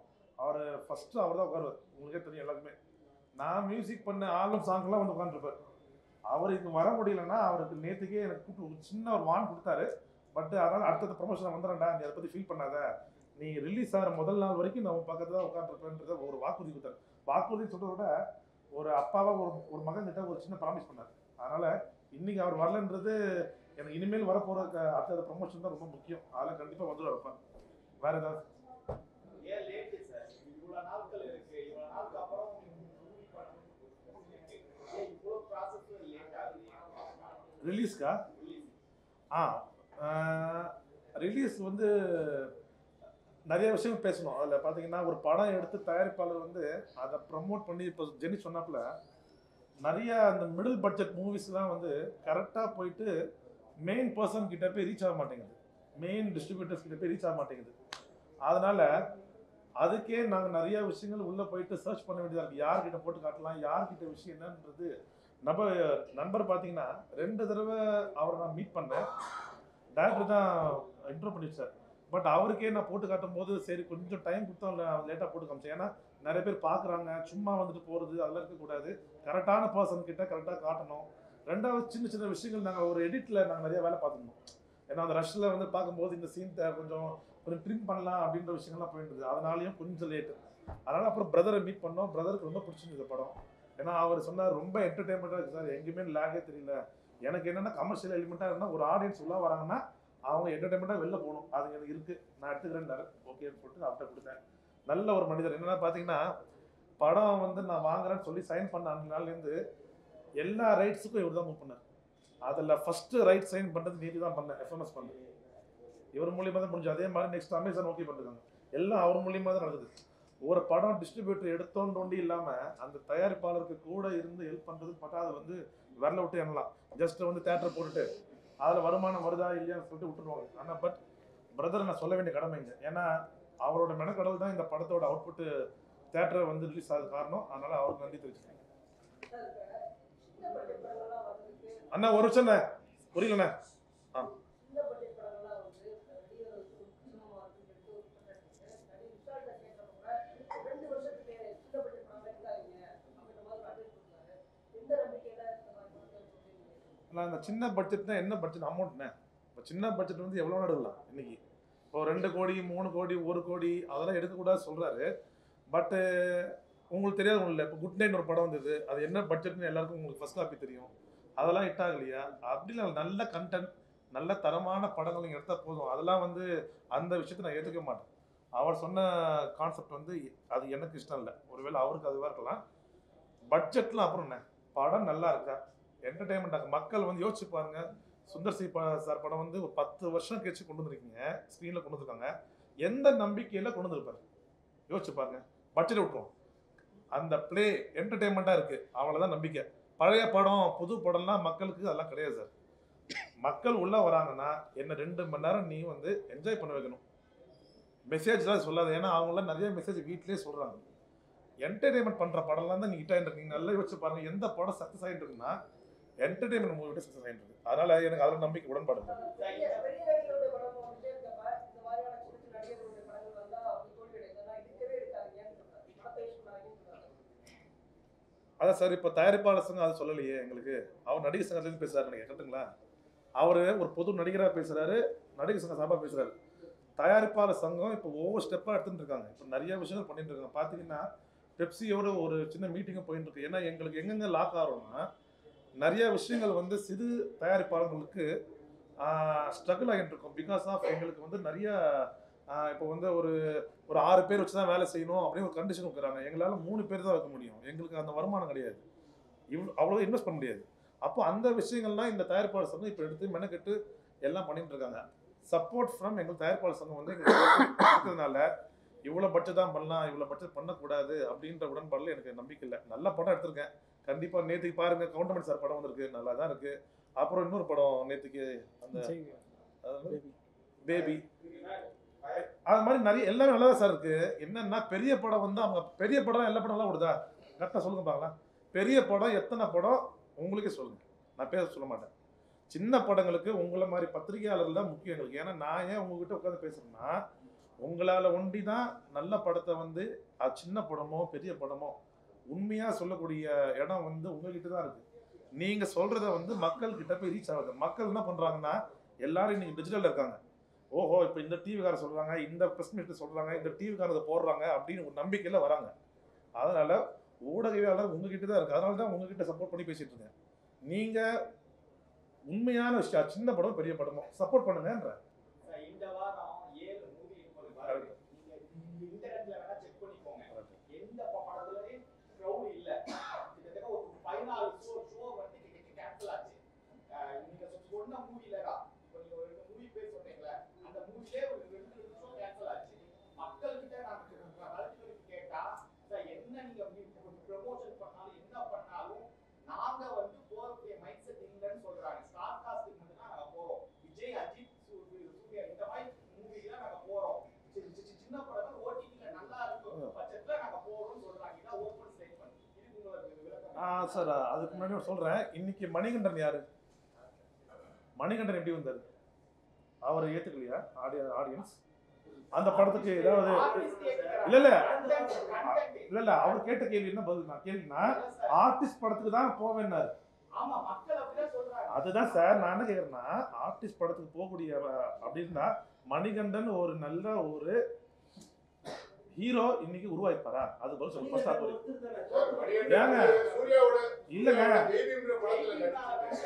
அவர் ஃபஸ்ட்டு அவர் தான் உட்காருவார். உங்களுக்கே தெரியும் எல்லாருக்குமே. நான் மியூசிக் பண்ண ஆல்பம் சாங்லாம் வந்து உட்காந்துருப்பார். அவருக்கு வர முடியலன்னா அவருக்கு நேற்றுக்கே எனக்கு கூப்பிட்டு ஒரு சின்ன ஒரு வான் கொடுத்தாரு. பட் அதனால் அடுத்தது ப்ரமோஷன் வந்துடுறேன்டா, நீ அதை பற்றி ஃபீல் பண்ணாத, நீ ரிலீஸ் ஆகிற முதல் நாள் வரைக்கும் நான் உன் பக்கத்தில் தான் உட்காந்துருப்பேன்றத ஒரு வாக்குறுதி கொடுத்தாரு. வாக்குறுதி சொல்கிறத விட ஒரு அப்பாவாக ஒரு மகன் கிட்ட ஒரு சின்ன ப்ராமிஸ் பண்ணார். அதனால் இன்றைக்கி அவர் வரலன்றது எனக்கு இனிமேல் வரப்போகிற அடுத்த ப்ரமோஷன் தான் ரொம்ப முக்கியம். அதெல்லாம் கண்டிப்பாக வந்துடுவார் அப்பா. வேறு ஏதாவது ரிலீஸ்க்கா? ரிலீஸ் வந்து நிறைய விஷயம் பேசணும். அதில் பார்த்தீங்கன்னா ஒரு படம் எடுத்து தயாரிப்பாளர் வந்து அதை ப்ரமோட் பண்ணி இப்போ ஜெனி சொன்னாப்புல நிறைய அந்த மிடில் பட்ஜெட் மூவிஸ்லாம் வந்து கரெக்டாக போயிட்டு மெயின் பர்சன் கிட்ட போய் ரீச் ஆக மாட்டேங்குது, மெயின் டிஸ்ட்ரிபியூட்டர்ஸ் கிட்ட போய் ரீச் ஆக மாட்டேங்குது. அதனால் அதுக்கே நாங்கள் நிறைய விஷயங்கள் உள்ளே போயிட்டு சர்ச் பண்ண வேண்டியதாக இருக்குது. யார்கிட்ட போட்டு காட்டலாம், யார்கிட்ட விஷயம் என்னன்றது. நம்ம நண்பர் பார்த்தீங்கன்னா 2 தடவை அவரை நான் மீட் பண்ணேன். டேரக்டர் தான் இன்ட்ரோ பண்ணி வச்சார். பட் அவருக்கே நான் போட்டு காட்டும் போது சரி கொஞ்சம் டைம் கொடுத்தோம், லேட்டாக போட்டு காமிச்சேன். ஏன்னா நிறைய பேர் பார்க்குறாங்க, சும்மா வந்துட்டு போகிறது அதெல்லாம் இருக்கக்கூடாது. கரெக்டான பர்சன் கிட்ட கரெக்டாக காட்டணும். ரெண்டாவது சின்ன சின்ன விஷயங்கள் நாங்கள் ஒரு எடிட்டில் நாங்கள் நிறைய வேலை பார்த்துருந்தோம். ஏன்னா அந்த ரஷ்ஷில் வந்து பார்க்கும்போது இந்த சீன் கொஞ்சம் ட்ரிம் பண்ணலாம் அப்படின்ற விஷயங்கள்லாம் போயிட்டு அதனாலையும் கொஞ்சம் லேட்டு. அதனால் அப்புறம் பிரதரை மீட் பண்ணோம். பிரதருக்கு ரொம்ப பிடிச்சிருந்தது படம். ஏன்னா அவர் சொன்னார் ரொம்ப என்டர்டெயின்மெண்ட்டாக இருக்குது சார், எங்கேயுமே லேகே தெரியல. எனக்கு என்னென்னா கமர்ஷியல் எலிமெண்ட்டாக இருந்தால் ஒரு ஆடியன்ஸ் உள்ளே வராங்கன்னா அவங்க என்டர்டெயின்மெண்ட்டாக வெளில போகணும், அது எனக்கு இருக்குது, நான் எடுத்துக்கிறேன்னாரு. ஓகேன்னு சொல்லிட்டு அவர்கிட்ட கொடுத்தேன். நல்ல ஒரு மனிதர். என்னென்னா பார்த்தீங்கன்னா படம் வந்து நான் வாங்குறேன்னு சொல்லி சைன் பண்ண அந்த நாள்லேருந்து எல்லா ரைட்ஸுக்கும் இவர் தான் மூவ் பண்ணார். அதில் ஃபஸ்ட்டு ரைட் சைன் பண்ணுறது நீதி தான் பண்ணேன், எஃப்எம்எஸ் பண்ணேன். இவர் மூலியமாக தான் முடிஞ்சு. அதே மாதிரி நெக்ஸ்ட் அமேசான் ஓகே பண்ணிருக்காங்க. எல்லாம் அவர் மூலியமாக தான் நடக்குது. ஒரு படம் டிஸ்ட்ரிபியூட்டர் எடுத்தோன்னு இல்லாமல் அந்த தயாரிப்பாளருக்கு கூட இருந்து ஹெல்ப் பண்ணுறது பார்த்தா அது வந்து வரல விட்டு எண்ணலாம். ஜஸ்ட் வந்து தேட்டர் போட்டுட்டு அதில் வருமானம் வருதா இல்லையான்னு சொல்லிட்டு விட்டுருவாங்க. ஆனால் பட் பிரதரை நான் சொல்ல வேண்டிய கடமைங்க. ஏன்னா அவரோட மெனக்கடல் தான் இந்த படத்தோட அவுட்புட்டு தேட்டரை வந்து ரிலீஸ் ஆகுது காரணம். அதனால் அவருக்கு நன்றி தெரிவிச்சுக்கிறேன். அண்ணா ஒரு வருஷம் புரியலண்ணே. ஆ நான் இந்த சின்ன பட்ஜெட்னா என்ன பட்ஜெட் அமௌண்ட்ண்ணே? இப்போ சின்ன பட்ஜெட் வந்து எவ்வளோ எடுக்கலாம் இன்னைக்கு? இப்போ 2 கோடி 3 கோடி 1 கோடி அதெல்லாம் எடுக்கக்கூடாது சொல்கிறாரு. பட்டு உங்களுக்கு தெரியாது ஒன்றும் இல்லை. இப்போ குட் நைட் ஒரு படம் வந்தது, அது என்ன பட்ஜெட்னு எல்லாருக்கும் உங்களுக்கு ஃபர்ஸ்ட் காப்பி தெரியும். அதெல்லாம் ஹிட் ஆகலையா? அப்படிலாம் நல்ல கண்டென்ட் நல்ல தரமான படங்கள் நீங்கள் எடுத்தால் போதும். அதெல்லாம் வந்து அந்த விஷயத்தை நான் ஏற்றுக்க மாட்டேன். அவர் சொன்ன கான்செப்ட் வந்து அது எனக்கு இஷ்டம் இல்லை. ஒருவேளை அவருக்கு அதுவாக இருக்கலாம். பட்ஜெட்லாம் அப்புறம் என்ன, படம் நல்லா இருக்கா, என்டர்டெயின்மெண்ட் மக்கள் வந்து யோசிச்சு பாருங்க. சுந்தர் சி சார் படம் வந்து ஒரு 10 வருஷம் கழிச்சு கொண்டு வந்திருக்கீங்க, ஸ்க்ரீனில் கொண்டு வந்திருக்காங்க. எந்த நம்பிக்கையில் கொண்டு வந்திருப்பாரு யோசிச்சு பாருங்க. பட்ஜெட் விட்டுரும், அந்த பிளே என்டர்டெயின்மெண்ட்டாக இருக்குது, அவ்வளோதான் நம்பிக்கை. பழைய படம் புது படம்லாம் மக்களுக்கு அதெல்லாம் கிடையாது சார். மக்கள் உள்ளே வராங்கன்னா என்ன 2 மணி நேரம் நீ வந்து என்ஜாய் பண்ண வைக்கணும். மெசேஜ் தான் சொல்லாது. ஏன்னா அவங்களாம் நிறைய மெசேஜ் வீட்டிலே சொல்கிறாங்க. என்டர்டெயின்மெண்ட் பண்ணுற படம்லாம் தான் நீங்கள் ஹிட் ஆகிட்டு இருக்கீங்க. நல்லா யோசிச்சு பாருங்கள். எந்த படம் சக்ஸஸ் ஆகிட்டு இருக்குன்னா என்டர்டெயின்மெண்ட் மூவி விட்டு சக்ஸஸ் ஆகிட்டு இருக்கு. அதனால் எனக்கு அதில் நம்பிக்கை உடன்பாடு. அதான் சார், இப்போ தயாரிப்பாளர் சங்கம் அது சொல்லலையே எங்களுக்கு. அவர் நடிகர் சங்கத்துலேருந்து பேசுகிறாரு, நீங்கள் கேட்டுங்களா? அவர் ஒரு பொது நடிகராக பேசுகிறாரு, நடிகர் சங்கம் சார்பாக பேசுகிறாரு. தயாரிப்பாளர் சங்கம் இப்போ ஒவ்வொரு ஸ்டெப்பாக எடுத்துகிட்டு இருக்காங்க. இப்போ நிறைய விஷயங்கள் பண்ணிட்டு இருக்காங்க. பார்த்தீங்கன்னா பெப்சியோட ஒரு சின்ன மீட்டிங்கும் போயிட்டு இருக்கு. ஏன்னா எங்களுக்கு எங்கெங்கே லாக் ஆகிறோம்னா நிறைய விஷயங்கள் வந்து சிறு தயாரிப்பாளர்களுக்கு ஸ்ட்ரகிள் ஆகிட்டு இருக்கும். பிகாஸ் ஆஃப் எங்களுக்கு வந்து நிறைய இப்போ வந்து ஒரு 6 பேர் வச்சு தான் வேலை செய்யணும் அப்படின்னு ஒரு கண்டிஷன் வைக்கிறாங்க. எங்களால் 3 பேர் தான் வைக்க முடியும். எங்களுக்கு அந்த வருமானம் கிடையாது, அவ்வளோ இன்வெஸ்ட் பண்ண முடியாது. அப்போ அந்த விஷயங்கள்லாம் இந்த தயாரிப்பாளர் சங்கம் இப்போ எடுத்து மெனக்கெட்டு எல்லாம் பண்ணிட்டு இருக்காங்க. சப்போர்ட் ஃப்ரம் எங்கள் தயாரிப்பாளர் சங்கம் வந்து இருக்கிறதுனால இவ்வளோ பட்ஜெட் தான் பண்ணலாம், இவ்வளோ பட்ஜெட் பண்ணக்கூடாது அப்படின்ற உடன்பாடில் எனக்கு நம்பிக்கை இல்லை. நல்ல படம் எடுத்திருக்கேன் கண்டிப்பாக. நேற்றுக்கு பாருங்கள் கவுண்டமணி சார் படம் வந்திருக்கு, நல்லா தான் இருக்குது. அப்புறம் இன்னொரு படம் நேற்றுக்கு அந்த பேபி, அது மாதிரி நிறைய எல்லாமே நல்லா தான் சார் இருக்குது. என்னென்னா பெரிய படம் வந்து அவங்க பெரிய படம் எல்லா படம்லாம் விடுதா கரெக்டாக சொல்லுங்க பார்க்கலாம். பெரிய படம் எத்தனை படம் உங்களுக்கே சொல்லுங்கள், நான் பேச சொல்ல மாட்டேன். சின்ன படங்களுக்கு உங்களை மாதிரி பத்திரிகையாளர்கள் தான் முக்கியம் எங்களுக்கு. ஏன்னா நான் ஏன் உங்ககிட்ட உட்காந்து பேசுகிறேன்னா உங்களால் ஒண்டி தான் நல்ல படத்தை வந்து அது சின்ன படமோ பெரிய படமோ உண்மையாக சொல்லக்கூடிய இடம் வந்து உங்ககிட்ட தான் இருக்குது. நீங்கள் சொல்கிறத வந்து மக்கள்கிட்ட போய் ரீச் ஆகுது. மக்கள் என்ன பண்ணுறாங்கன்னா எல்லாரும் இன்றைக்கி டிஜிட்டலில் இருக்காங்க. ஓஹோ இப்போ இந்த டிவிக்காரர் சொல்கிறாங்க, இந்த ப்ரெஸ் மீட்டு சொல்கிறாங்க, இந்த டிவிக்காரதை போடுறாங்க அப்படின்னு ஒரு நம்பிக்கையில் வராங்க. அதனால் ஊடகவியாளர் உங்ககிட்ட தான் இருக்குது. அதனால தான் உங்ககிட்ட சப்போர்ட் பண்ணி பேசிகிட்டு இருக்கேன். நீங்கள் உண்மையான விஷயம் சின்ன படம் பெரிய படமோ சப்போர்ட் பண்ணுங்கன்ற. இந்த வாரம் 7 மூவி இருக்கு. நீங்க இன்டர்நெட்ல வேணா செக் பண்ணிக்கோங்க. எந்த படத்துலயும் கிரவுட் இல்ல. கிட்டத்தட்ட ஒரு 14 ஷோ வந்து கேன்சல் ஆச்சு. நீங்க சொன்ன மூவிலடா இப்போ நீங்க ஒரு 2 மூவி பேர் சொன்னீங்களே, அந்த மூவிலே ஒரு 2 ஷோ கேன்சல் ஆச்சு. மக்கள் கிட்ட நான் கருத்து கேட்டா என்ன நீங்க ப்ரமோஷன் பண்ணாலும் என்ன பண்ணாலும் நாங்க வந்து போறக்கூடிய மைண்ட் செட் இல்லைன்னு சொல்றாங்க. ஸ்டார் காஸ்டிங் மட்டும் தான் நாங்க போறோம். விஜய், அஜித், சூர்யா இந்த மாதிரி மூவில நாங்க போறோம். சின்ன படம் ஓடிடில நல்லா இருக்கும் பட்சத்துல நாங்க போறோம்னு சொல்றாங்க. இதான் ஓபன் ஸ்டேட்மென்ட். இது உங்களுக்கு விளக்கம்? சார் அதுக்கு முன்னாடி சொல்றேன். இன்னைக்கு மணிகண்டன் யாரு? மணிகண்டன் எப்படி வந்தாரு? அவரை ஏத்துக்கலையா ஆடியன்ஸ்? அந்த படத்துக்கு ஏதாவது இல்ல இல்ல இல்ல இல்ல அவர் கேட்ட கேள்வி என்ன பதில் நான் கேள்வினா ஆர்டிஸ்ட் படத்துக்கு தான் போவேன்னாரு. ஆமா, மக்கள் அப்படிதான் சொல்றாங்க. அதுதான் சார் நான் என்ன கேக்குறேன்னா ஆர்டிஸ்ட் படத்துக்கு போகக்கூடிய அப்படின்னா மணிகண்டன் ஒரு நல்ல ஒரு ஹீரோ இன்னைக்கு உருவாயிருப்பாரா? அது பதில் சொல்லுங்க. ஃபர்ஸ்ட் அது ஏங்க இல்லங்க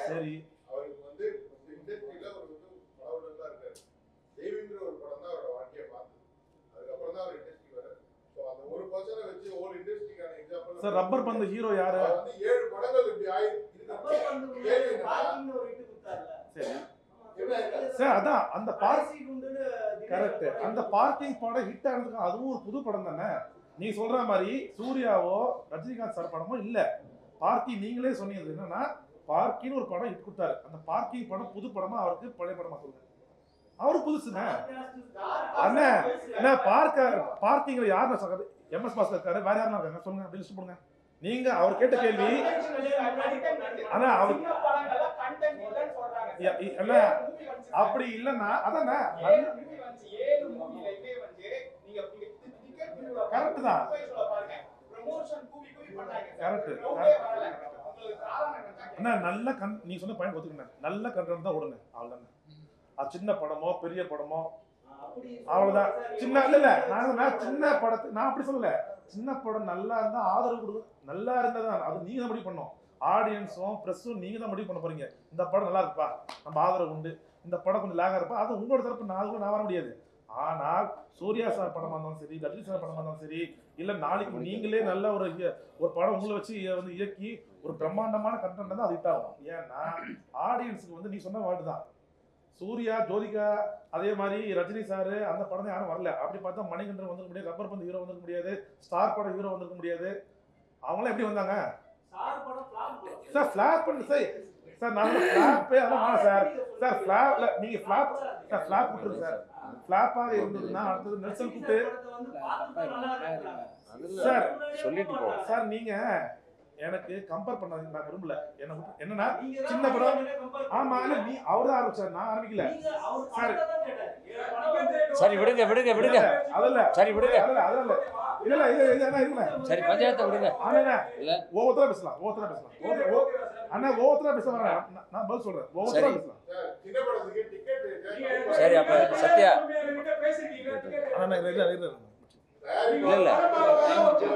சரி அவருக்கு வந்து இண்டஸ்ட்ரியில ஒரு பலவரா இருக்காரு. தேவின்ற ஒரு படம் தான் அவரோட வாழ்க்கையை பார்த்தது. அதுக்கப்புறம் தான் அவர் இண்டஸ்ட்ரி வராரு. ஸோ அந்த ஒரு பர்சனை வச்சு ஹோல் இண்டஸ்ட்ரிக்கான எக்ஸாம்பிள் சார் ரப்பர் பந்து ஹீரோ யாரு? வந்து 7 படங்கள் இப்படி சரி சார் அதான் அந்த கரெக்ட் அந்த பார்க்கிங் படம் ஹிட் ஆனதுக்கு அதுவும் ஒரு புது படம் தானே. நீ சொல்ற மாதிரி சூர்யாவோ ரஜினிகாந்த் சார் படமோ இல்ல. பார்க்கிங் நீங்களே சொன்னீங்க என்னன்னா பார்க்கிங் ஒரு படம் ஹிட் கொடுத்தாரு. அந்த பார்க்கிங் படம் புது படமா அவருக்கு பழைய படமா சொல்லுங்க? அவரு புதுசுங்க அண்ணா. என்ன பார்க்கிங்ல யாருன்னா சொல்றது? MS பாஸ்கர் இருக்காரு, வேற யாரும் இருக்காங்க சொல்லுங்க, அப்படி லிஸ்ட் போடுங்க. நீங்க அவர் கேட்ட கேள்வி ஆனா அவர் அப்படி இல்லன்னா அதானே கரெக்ட் தான் கரெக்ட் அண்ணா. நல்ல நீ சொன்ன பாயிண்ட் ஒத்துக்கணும். நல்ல கண்டென்ட் தான் ஓடுங்க அவ்வளவுதானே. அது சின்ன படமோ பெரிய படமோ அவ்வளவுதான். சின்ன இல்ல நான் சின்ன படத்துக்கு நான் அப்படி சொல்லல. சின்ன படம் நல்லா இருந்தா ஆதரவு கொடுங்க. நல்லா இருந்தா தான் அது நீங்க தான் முடிவு பண்ணணும். ஆடியன்ஸும் ப்ரெஸ்ஸும் நீங்க தான் முடிவு பண்ண போறீங்க. இந்த படம் நல்லா இருக்குப்பா நம்ம ஆதரவு உண்டு, இந்த படம் கொஞ்சம் லேகா இருப்பா, அது உங்களோட தரப்பு நான் வர முடியாது. ஆனால் சூர்யா சார் படமா இருந்தாலும் சரி, ரஜினி சார் படமா இருந்தாலும் சரி, இல்ல நாளைக்கு நீங்களே நல்ல ஒரு படம் உங்களை வச்சு வந்து இயக்கி ஒரு பிரம்மாண்டமான கண்டென்ட் தான் அது ஹிட் ஆகும். ஏன்னா ஆடியன்ஸுக்கு வந்து நீ சொன்ன வார்டு தான். சூர்யா ஜோதிகா அதே மாதிரி ரஜினி சாரு அந்த படம் தான் யாரும் வரல. அப்படி பார்த்தா மணிகண்டன் வந்துருக்க முடியாது, ரப்பர் பந்து ஹீரோ வந்துருக்க முடியாது, ஸ்டார் படம் ஹீரோ வந்துருக்க முடியாது. அவங்களாம் எப்படி வந்தாங்க சார்? ஃபிளாப் பண்ணு சார் நான் ஃபிளாப்பே அதெல்லாம் வேணாம் சார் ஃபிளாப்ல நீங்க ஃபிளாப் சார் ஃபிளாப் விட்டுருங்க சார். ஃபிளாப்பாக இருந்ததுன்னா அடுத்தது நெல்சன் கூட்டு சார் சொல்லிட்டு போ சார். நீங்க எனக்கு கம்பேர் பண்ணாதீங்க, நான் விரும்பல. என்னன்னா சின்ன படம் ஆமா இல்ல நீ அவர் தான் ஆரம்பிச்சார், நான் ஆரம்பிக்கல சார். சரி விடுங்க விடுங்க விடுங்க அதல்ல சரி விடுங்க அதல்ல இல்ல இல்ல சரி பஞ்சாயத்தை விடுங்க. அண்ணா இல்ல ஒவ்வொருத்தரா பேசலாம் அண்ணா ஒவ்வொருத்தரா பேச வரேன். நான் பதில் சொல்றேன். ஒவ்வொருத்தரா பேசலாம். சின்ன படத்துக்கு டிக்கெட் சரி அப்ப சத்யா அண்ணா இல்ல இல்ல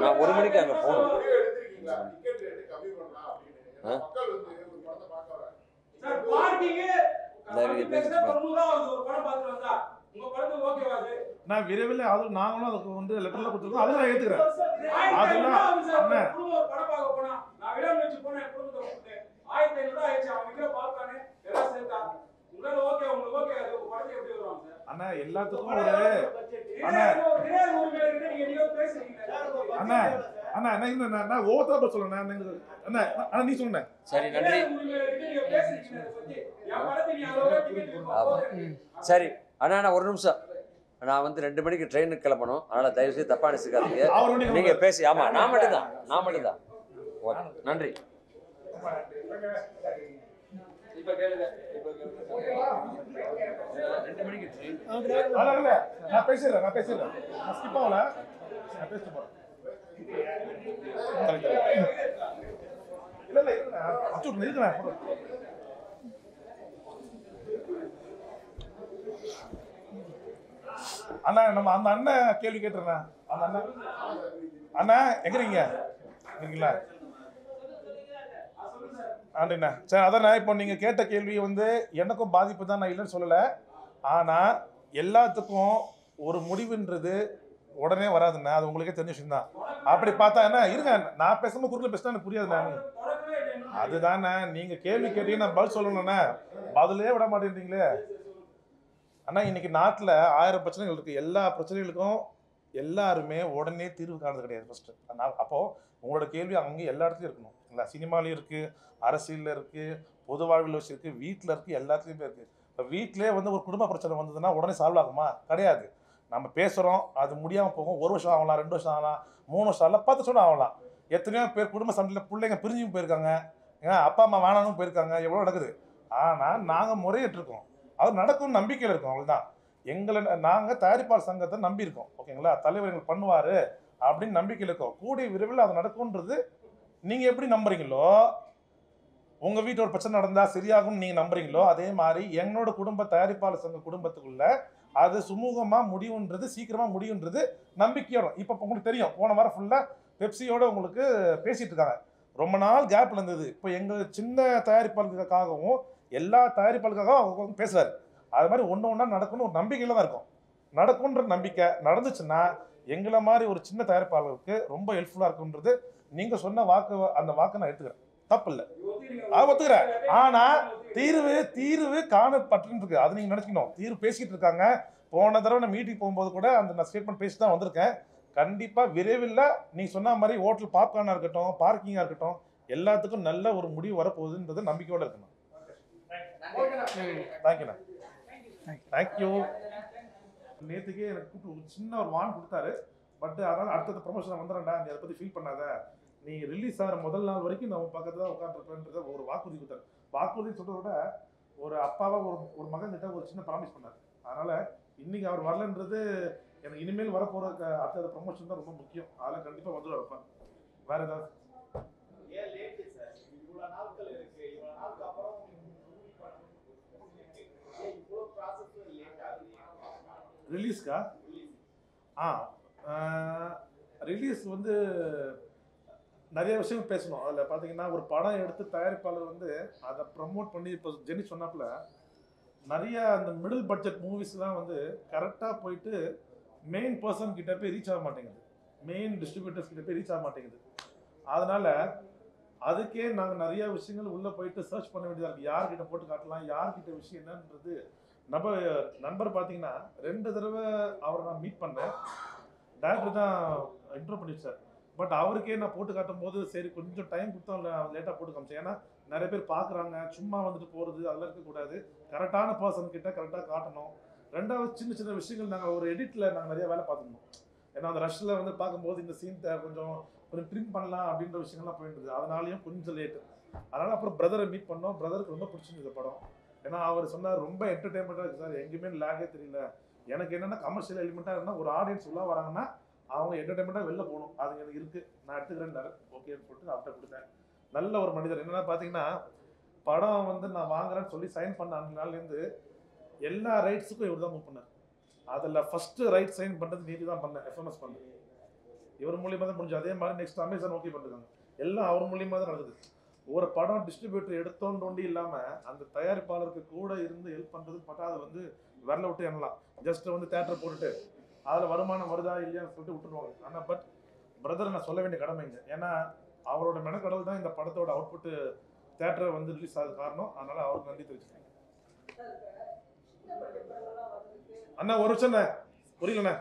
நான் 1 மணிக்கு அங்க போகணும். டிக்கெட் ரேட் கம்மி பண்ணலாம் அப்படின்னு மக்கள் வந்து ஒரு படத்தை பார்க்க வராங்க. சார் பார்க்கிங் நிறைய பேர் ஒரு படம் பார்த்து வந்தா உங்க படத்துக்கு ஓகேவா? நான் விரைவில் அது நாங்களும் அதுக்கு வந்து லெட்டர்ல கொடுத்துருக்கோம். அதெல்லாம் ஏத்துக்கிறேன். அதெல்லாம் அண்ணா ஒரு படம் பார்க்க போனா நான் விடம் வச்சு போனேன் குடும்பத்தை கூப்பிட்டு 1500 ஆயிடுச்சு. அவன் வீடியோ பார்த்தானே எல்லாம் சேர்த்தா உங்களால ஓகே உங்களுக்கு ஓகே அது படத்துக்கு எப்படி வருவாங்க சார்? அண்ணா எல்லாத்துக்கும் ஒரு அண்ணா அண்ணா அண்ணா என்ன நான் ஒவ்வொருத்தரா சொல்றேன். அண்ணா அண்ணா நீ சொன்ன சரி நன்றி. சரி அண்ணா நான் 1 நிமிஷம். நான் வந்து 2 மணிக்கு ட்ரெயினுக்கு கிளம்பணும். அதனால தயவு செய்து தப்பா நினைச்சுக்காதீங்க. நீங்க பேசி ஆமா நான் மட்டும்தான் ஓகே நன்றி. இப்ப கேளுங்க 2 மணிக்கு ட்ரெயின் இல்ல நான் பேசிடுறேன். நான் ஸ்கிப் ஆகல. நான் பேசிட்டு போறேன். இல்ல இருக்கிறேன். அண்ணா நம்ம அந்த அண்ணன் கேள்வி கேட்டுறேன். அந்த அண்ணா எங்க இருக்கீங்களா? ஆண்டிண்ணா சரி அதாண்ணா. இப்போ நீங்கள் கேட்ட கேள்வி வந்து எனக்கும் பாதிப்பு தான், நான் இல்லைன்னு சொல்லலை. ஆனால் எல்லாத்துக்கும் ஒரு முடிவுன்றது உடனே வராதுண்ணா. அது உங்களுக்கே தெரிஞ்ச விஷயம் தான். அப்படி பார்த்தா என்ன இருங்க, நான் பேசும்போது குறுக்கில் பேசினா எனக்கு புரியாதுண்ணா. அதுதாண்ணா நீங்கள் கேள்வி கேட்டீங்க நான் பதில் சொல்லணுண்ணா. பதிலே விட மாட்டேன்றீங்களே அண்ணா. இன்னைக்கு நாட்டில் 1000 பிரச்சனைகள் இருக்குது. எல்லா பிரச்சனைகளுக்கும் எல்லாருமே உடனே தீர்வு காணுறது கிடையாது ஃபஸ்ட்டு. அப்போது உங்களோட கேள்வி அங்கே எல்லா இடத்துலையும் இருக்கணும் இல்லை. சினிமாலையும் இருக்குது, அரசியலில் இருக்குது, பொது வாழ்வில் வச்சு இருக்குது, வீட்டில் இருக்குது, எல்லாத்துலேயுமே இருக்குது. இப்போ வீட்டிலே வந்து ஒரு குடும்ப பிரச்சனை வந்ததுன்னா உடனே சால்வ் ஆகுமா? கிடையாது. நம்ம பேசுகிறோம், அது முடியாமல் போகும். 1 வருஷம் ஆகலாம், 2 வருஷம் ஆகலாம், 3 வருஷம் ஆகலாம், 10 வருஷம் ஆகலாம். எத்தனையோ பேர் குடும்ப சண்டையில் பிள்ளைங்க பிரிஞ்சும் போயிருக்காங்க, அப்பா அம்மா வேணாலும் போயிருக்காங்க, எவ்வளோ நடக்குது. ஆனால் நாங்கள் முறையிட்டிருக்கோம். அது நடக்கும்னு நம்பிக்கையில் இருக்கும். அவ்வளோதான். நாங்கள் தயாரிப்பாளர் சங்கத்தை நம்பியிருக்கோம், ஓகேங்களா? தலைவர் எங்களுக்கு பண்ணுவார் அப்படின்னு நம்பிக்கை இருக்கோம். கூடிய விரைவில் அது நடக்கும்ன்றது நீங்கள் எப்படி நம்புறீங்களோ, உங்கள் வீட்டில் ஒரு பிரச்சனை நடந்தால் சரியாகும்னு நீங்கள் நம்புறீங்களோ, அதே மாதிரி எங்களோட குடும்ப தயாரிப்பாளர் சங்க குடும்பத்துக்குள்ள அது சுமூகமாக முடிவுன்றது, சீக்கிரமாக முடியுன்றது நம்பிக்கையோட. இப்போ உங்களுக்கு தெரியும், போன வாரம் ஃபுல்லாக பெப்சியோட உங்களுக்கு பேசிகிட்டு இருக்காங்க. ரொம்ப நாள் கேப்பில் இருந்தது. இப்போ எங்கள் சின்ன தயாரிப்பாளர்களுக்காகவும் எல்லா தயாரிப்பாளர்களுக்காகவும் அவங்க பேசுகிறார். அது மாதிரி ஒன்று ஒன்றா நடக்கும்னு ஒரு நம்பிக்கையில் தான் இருக்கும். நடக்கும்ன்ற நம்பிக்கை நடந்துச்சுன்னா எங்களை மாதிரி ஒரு சின்ன தயாரிப்பாளருக்கு ரொம்ப ஹெல்ப்ஃபுல்லாக இருக்குன்றது நீங்கள் சொன்ன அந்த வாக்கை நான் எடுத்துக்கிறேன், தப்பு இல்லை, ஒத்துக்கிறேன். ஆனால் தீர்வு காணப்பட்டு இருக்கு, அது நீங்கள் நினச்சிக்கணும். தீர்வு பேசிக்கிட்டு இருக்காங்க. போன தடவை நான் மீட்டிங் போகும்போது கூட நான் ஸ்டேட்மெண்ட் பேசி தான் வந்திருக்கேன். கண்டிப்பாக விரைவில் நீ சொன்ன மாதிரி ஹோட்டல் பாப்கார்னாக இருக்கட்டும், பார்க்கிங்காக இருக்கட்டும், எல்லாத்துக்கும் நல்ல ஒரு முடிவு வரப்போகுதுன்றது நம்பிக்கையோடு இருக்கணும். தேங்க்யூண்ணா, தேங்க்யூ. நேற்றுக்கே எனக்கு கூப்பிட்டு சின்ன ஒரு வான் கொடுத்தாரு. பட் அதனால் அடுத்தது ப்ரொமோஷன் வந்துடும்டா, நீ அதை பற்றி ஃபீல் பண்ணாத, நீ ரிலீஸ் ஆகிற முதல் நாள் வரைக்கும் நான் பக்கத்தில் தான் உட்காந்துருப்பேன்றத ஒரு வாக்குறுதி கொடுத்தாரு. வாக்குறுதி சொல்கிறத விட ஒரு அப்பாவாக ஒரு மகன் கிட்ட ஒரு சின்ன ப்ராமிஸ் பண்ணார். அதனால் இன்னைக்கு அவர் வரலன்றது எனக்கு இனிமேல் வரப்போகிற அடுத்த ப்ரொமோஷன் தான் ரொம்ப முக்கியம். அதில் கண்டிப்பாக வந்துடும் இருப்பேன். வேற ஏதாவது ரிலீஸ்க்கா? ரிலீஸ் வந்து நிறைய விஷயம் பேசணும். அதில் பார்த்தீங்கன்னா ஒரு படம் எடுத்து தயாரிப்பாளர் வந்து அதை ப்ரமோட் பண்ணி, இப்போ ஜெனி சொன்னாப்புல நிறைய அந்த மிடில் பட்ஜெட் மூவிஸ்லாம் வந்து கரெக்டாக போயிட்டு மெயின் பர்சன் கிட்ட போய் ரீச் ஆக மாட்டேங்குது, மெயின் டிஸ்ட்ரிபியூட்டர்ஸ் கிட்ட போய் ரீச் ஆக மாட்டேங்குது. அதனால் அதுக்கே நாங்கள் நிறைய விஷயங்கள் உள்ளே போயிட்டு சர்ச் பண்ண வேண்டியதாக இருக்குது. யார்கிட்ட போட்டு காட்டலாம், யார்கிட்ட விஷயம் என்னன்றது. நம்ம நண்பர் பார்த்தீங்கன்னா 2 தடவை அவரை நான் மீட் பண்ணேன். டேரக்டர் தான் இன்ட்ரோ பண்ணி வச்சார். பட் அவருக்கே நான் போட்டு காட்டும் போது சரி கொஞ்சம் டைம் கொடுத்தா லேட்டாக போட்டு காமிச்சேன். ஏன்னா நிறைய பேர் பார்க்குறாங்க, சும்மா வந்துட்டு போகிறது அதெல்லாம் இருக்கக்கூடாது. கரெக்டான பர்சன் கிட்ட கரெக்டாக காட்டணும். ரெண்டாவது சின்ன சின்ன விஷயங்கள் நாங்கள் ஒரு எடிட்டில் நாங்கள் நிறைய வேலை பார்த்துருந்தோம். ஏன்னா அந்த ரஷ்ஷில் வந்து பார்க்கும்போது இந்த சீன் கொஞ்சம் ட்ரிம் பண்ணலாம் அப்படின்ற விஷயங்கள்லாம் போயிட்டுது. அதனாலையும் கொஞ்சம் லேட்டு. அதனால் அப்புறம் பிரதரை மீட் பண்ணோம். பிரதருக்கு ரொம்ப பிடிச்சிருந்தது படம். ஏன்னா அவர் சொன்னார் ரொம்ப என்டர்டெயின்மெண்ட்டாக இருக்குது சார், எங்கேயுமே லேகே தெரியல. எனக்கு என்னென்னா கமர்ஷியல் எலிமெண்ட்டாக இருந்தால் ஒரு ஆடியன்ஸ் உள்ளே வராங்கன்னா அவங்க என்டர்டெயின்மெண்ட்டாக வெளில போகணும், அது எனக்கு இருக்குது, நான் எடுத்துக்கிறேன்னாரு. ஓகேன்னு சொல்லிட்டு அவர்கிட்ட கொடுத்தேன். நல்ல ஒரு மனிதர். என்னென்னா பார்த்தீங்கன்னா படம் வந்து நான் வாங்குறேன்னு சொல்லி சைன் பண்ண அந்த நாள்லேருந்து எல்லா ரைட்ஸுக்கும் இவர் தான் மூவ் பண்ணார். அதில் ஃபஸ்ட்டு ரைட் சைன் பண்ணுறது நீதி தான் பண்ணேன், எஃப்எம்எஸ் பண்ணேன். இவர் மூலியமாக தான் முடிஞ்சு. அதே மாதிரி நெக்ஸ்ட் அமேசான் ஓகே பண்ணிருக்காங்க. எல்லாம் அவர் மூலியமாக தான் நடக்குது. ஒரு படம் டிஸ்ட்ரிபியூட்டர் எடுத்தோன்றோண்டி இல்லாமல் அந்த தயாரிப்பாளருக்கு கூட இருந்து ஹெல்ப் பண்ணுறது பட்டா அது வந்து வரல விட்டு எண்ணலாம். ஜஸ்ட் வந்து தேட்டரை போட்டுட்டு அதில் வருமானம் வருதா இல்லையான்னு சொல்லிட்டு விட்டுருவாங்க. ஆனால் பட் பிரதரை நான் சொல்ல வேண்டிய கடமைங்க. ஏன்னா அவரோட மெனக்கடல் தான் இந்த படத்தோட அவுட்புட்டு தேட்டரை வந்து ரிலீஸ் ஆகுது காரணம். அதனால் அவருக்கு நன்றி தெரிவிச்சுக்கிறேன். அண்ணா ஒரு விஷயம் புரியலண்ணே.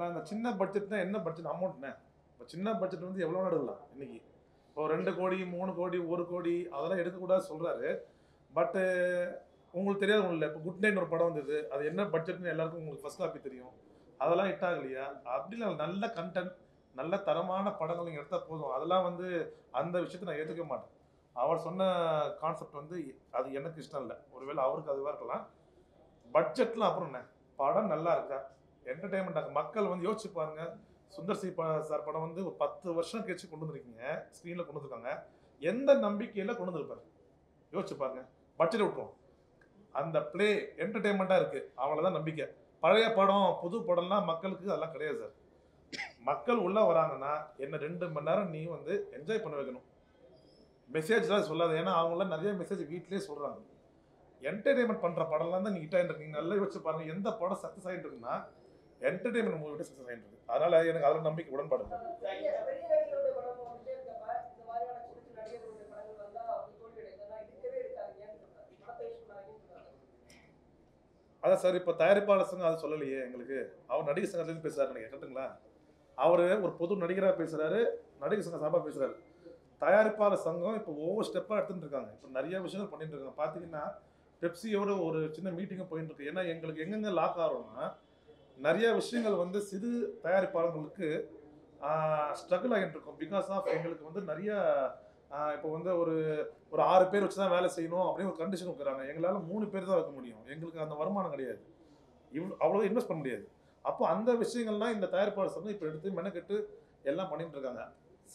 அந்த சின்ன பட்ஜெட்னா என்ன பட்ஜெட் அமௌண்ட்ண்ணே? இப்போ சின்ன பட்ஜெட் வந்து எவ்வளோ எடுக்கலாம் இன்னைக்கு? இப்போ 2 கோடி 3 கோடி 1 கோடி அதெல்லாம் எடுக்கக்கூடாது சொல்கிறாரு. பட்டு உங்களுக்கு தெரியாது ஒன்றும் இல்லை. இப்போ குட் நைட் ஒரு படம் வந்தது, அது என்ன பட்ஜெட்னு எல்லாருக்கும் உங்களுக்கு ஃபர்ஸ்ட் காப்பி தெரியும். அதெல்லாம் ஹிட் ஆகலையா? அப்படிலாம் நல்ல கண்டென்ட் நல்ல தரமான படங்கள் நீங்கள் எடுத்தால் போதும். அதெல்லாம் வந்து அந்த விஷயத்தை நான் ஏற்றுக்க மாட்டேன். அவர் சொன்ன கான்செப்ட் வந்து அது எனக்கு இஷ்டம் இல்லை. ஒருவேளை அவருக்கு அதுவாக இருக்கலாம். பட்ஜெட்லாம் அப்புறம் என்ன, படம் நல்லா இருக்கா, என்டர்டெயின்மெண்ட் மக்கள் வந்து யோசிச்சு பாருங்க. சுந்தர் சி சார் படம் வந்து ஒரு 10 வருஷம் கழிச்சு கொண்டு வந்துருக்கீங்க, ஸ்க்ரீனில் கொண்டு வந்துருக்காங்க. எந்த நம்பிக்கையில் கொண்டு வந்துருப்பாரு யோசிச்சு பாருங்க. பட்ஜெட் விட்டுரும், அந்த பிளே என்டர்டெயின்மெண்ட்டாக இருக்குது, அவ்வளோதான் நம்பிக்கை. பழைய படம் புது படம்லாம் மக்களுக்கு அதெல்லாம் கிடையாது சார். மக்கள் உள்ளே வராங்கன்னா என்ன 2 மணி நேரம் நீ வந்து என்ஜாய் பண்ண வைக்கணும். மெசேஜ்லாம் சொல்லாது. ஏன்னா அவங்களாம் நிறைய மெசேஜ் வீட்டிலே சொல்கிறாங்க. என்டர்டெயின்மெண்ட் பண்ணுற படம்லாம் தான் நீங்கள் ஹிட் ஆகிட்டு இருக்கீங்க. நல்லா யோசிச்சு பாருங்கள். எந்த படம் சக்ஸஸ் ஆகிட்டு இருக்குன்னா என்டர்டெயின்மெண்ட் மூவியோட சக்ஸஸ் ஆகிட்டு இருக்கு. அதனால் எனக்கு அதில் நம்பிக்கை உடன்பாடு. அதான் சார், இப்போ தயாரிப்பாளர் சங்கம் அது சொல்லலையே எங்களுக்கு. அவர் நடிகர் சங்கத்துலேருந்து பேசுகிறாரு, நீங்கள் கேட்டுங்களா? அவர் ஒரு பொது நடிகராக பேசுகிறாரு, நடிகர் சங்கம் சார்பாக பேசுகிறாரு. தயாரிப்பாளர் சங்கம் இப்போ ஒவ்வொரு ஸ்டெப்பாக எடுத்துகிட்டு இருக்காங்க. இப்போ நிறைய விஷயங்கள் பண்ணிட்டு இருக்காங்க. பார்த்தீங்கன்னா பெப்சியோட ஒரு சின்ன மீட்டிங்கும் போயிட்டு இருக்கு. ஏன்னா எங்களுக்கு எங்கெங்கே லாக் ஆகிறோம்னா நிறைய விஷயங்கள் வந்து சிறு தயாரிப்பாளர்களுக்கு ஸ்ட்ரகிள் ஆகிட்டு இருக்கும். பிகாஸ் ஆஃப் எங்களுக்கு வந்து நிறைய இப்போ வந்து ஒரு 6 பேர் வச்சு தான் வேலை செய்யணும் அப்படின்னு ஒரு கண்டிஷன் வைக்கிறாங்க. எங்களால் 3 பேர் தான் வைக்க முடியும். எங்களுக்கு அந்த வருமானம் கிடையாது, அவ்வளோ இன்வெஸ்ட் பண்ண முடியாது. அப்போ அந்த விஷயங்கள்லாம் இந்த தயாரிப்பாளர் சங்கம் இப்போ எடுத்து மெனக்கெட்டு எல்லாம் பண்ணிட்டு இருக்காங்க.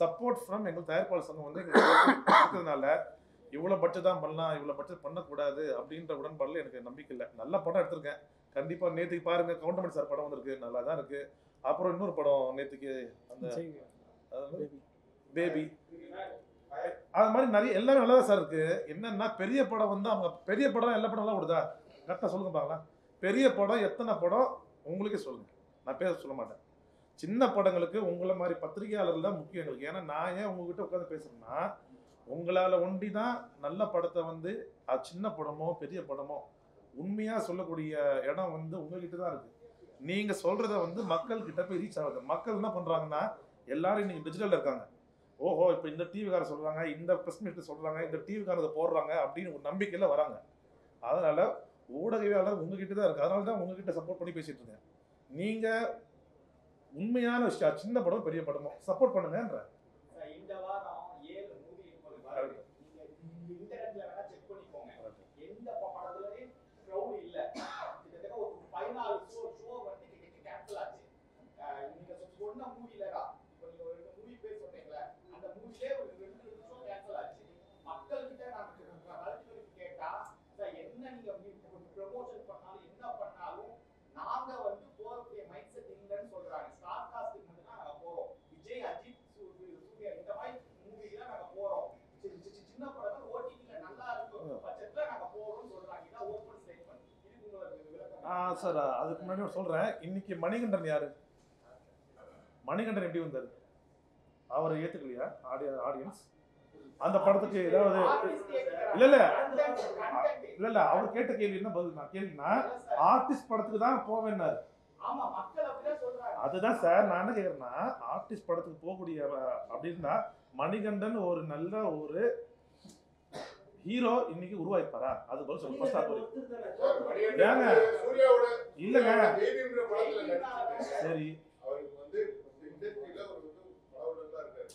சப்போர்ட் ஃப்ரம் எங்கள் தயாரிப்பாளர் சங்கம் வந்து எங்களுக்கு இருக்கிறதுனால இவ்வளோ பட்ஜெட் தான் பண்ணலாம், இவ்வளோ பட்ஜெட் பண்ணக்கூடாது அப்படின்ற உடன்பாடில் எனக்கு நம்பிக்கை இல்லை. நல்ல படம் எடுத்திருக்கேன். கண்டிப்பாக நேற்றுக்கு பாருங்கள், கவுண்டமணி சார் படம் வந்திருக்கு, நல்லா தான் இருக்குது. அப்புறம் இன்னொரு படம் நேற்றுக்கு அந்த பேபி, அது மாதிரி நிறைய எல்லாமே நல்லா தான் சார் இருக்குது. என்னென்னா பெரிய படம் வந்து அவங்க பெரிய படம் எல்லா படம்லாம் விடுதா கரெக்டாக சொல்லுங்க பார்க்கலாம். பெரிய படம் எத்தனை படம் உங்களுக்கே சொல்லுங்கள், நான் பேச சொல்ல மாட்டேன். சின்ன படங்களுக்கு உங்களை மாதிரி பத்திரிகையாளர்கள் தான் முக்கியம் எங்களுக்கு. ஏன்னா நான் ஏன் உங்ககிட்ட உட்காந்து பேசுகிறேன்னா, உங்களால் ஒண்டி தான் நல்ல படத்தை வந்து அது சின்ன படமோ பெரிய படமோ உண்மையாக சொல்லக்கூடிய இடம் வந்து உங்ககிட்ட தான் இருக்குது. நீங்கள் சொல்கிறத வந்து மக்கள்கிட்ட போய் ரீச் ஆகுது. மக்கள் என்ன பண்ணுறாங்கன்னா, எல்லாரும் இன்னைக்கு டிஜிட்டலில் இருக்காங்க. ஓஹோ, இப்போ இந்த டிவிக்காரர் சொல்கிறாங்க, இந்த ப்ரெஸ் மீட் சொல்கிறாங்க, இந்த டிவிக்காரதை போடுறாங்க அப்படின்னு ஒரு நம்பிக்கையில் வராங்க. அதனால் ஊடகவியாளர் உங்ககிட்ட தான் இருக்குது. அதனால தான் உங்ககிட்ட சப்போர்ட் பண்ணி பேசிகிட்டு இருக்கேன். நீங்கள் உண்மையான விஷயம் சின்ன படம் பெரிய படமோ சப்போர்ட் பண்ணுங்கன்ற. இந்த வாரம் 7 மூவி வருது. நீங்க இன்டர்நெட்ல வேணா செக் பண்ணிக்கோங்க. எந்த படத்துலயும் கிரவுட் இல்ல. கிட்டத்தட்ட ஒரு 14 ஷோ வந்து கேன்சல் ஆச்சு. நீங்க சொன்ன மூவிலடா, இப்போ நீங்க ஒரு 2 மூவி பேர் சொன்னீங்களே, அந்த மூவிலே ஒரு 2 ஷோ கேன்சல் ஆச்சு. மக்கள் கிட்ட நான் கேட்டா, என்ன நீங்க ப்ரமோஷன் பண்ணாலும் என்ன பண்ணாலும் நாங்க வந்து போறக்கூடிய மைண்ட் செட் இல்லைன்னு சொல்றாங்க. ஸ்டார் காஸ்டிங் வந்து நாங்க போறோம், விஜய், அஜித், சூர்யா இந்த மாதிரி மூவிலாம் நாங்க போறோம். சின்ன படம் ஓடிடில நல்லா இருக்கும் பட்சத்துல நாங்க போறோம்னு சொல்றாங்க. இதான் ஓபன் ஸ்டேட்மென்ட். இது உங்களுக்கு விளக்கம்? சார் அதுக்கு முன்னாடி சொல்றேன். இன்னைக்கு மணிகண்டன் யாரு? மணிகண்டன் எப்படி வந்தாரு? அவரை ஏத்துக்கலையா ஆடியன்ஸ்? அந்த படத்துக்கு ஏதாவது இல்ல அவர் கேட்ட கேள்வி என்ன பதில்? நான் கேள்வினா ஆர்டிஸ்ட் படத்துக்கு தான் போவேன்னாரு. அதுதான் சார் நான் என்ன கேக்குறேன்னா, ஆர்டிஸ்ட் படத்துக்கு போகக்கூடிய அப்படின்னா மணிகண்டன் ஒரு நல்ல ஒரு ஹீரோ இன்னைக்கு உருவாயிருப்பாரா? அது பதில் சொல்லுங்க. ஃபர்ஸ்ட் ஆஃப் ஏங்க இல்லங்க சரி, அவருக்கு வந்து இண்டஸ்ட்ரியில ஒரு படம் தான் இருக்காரு.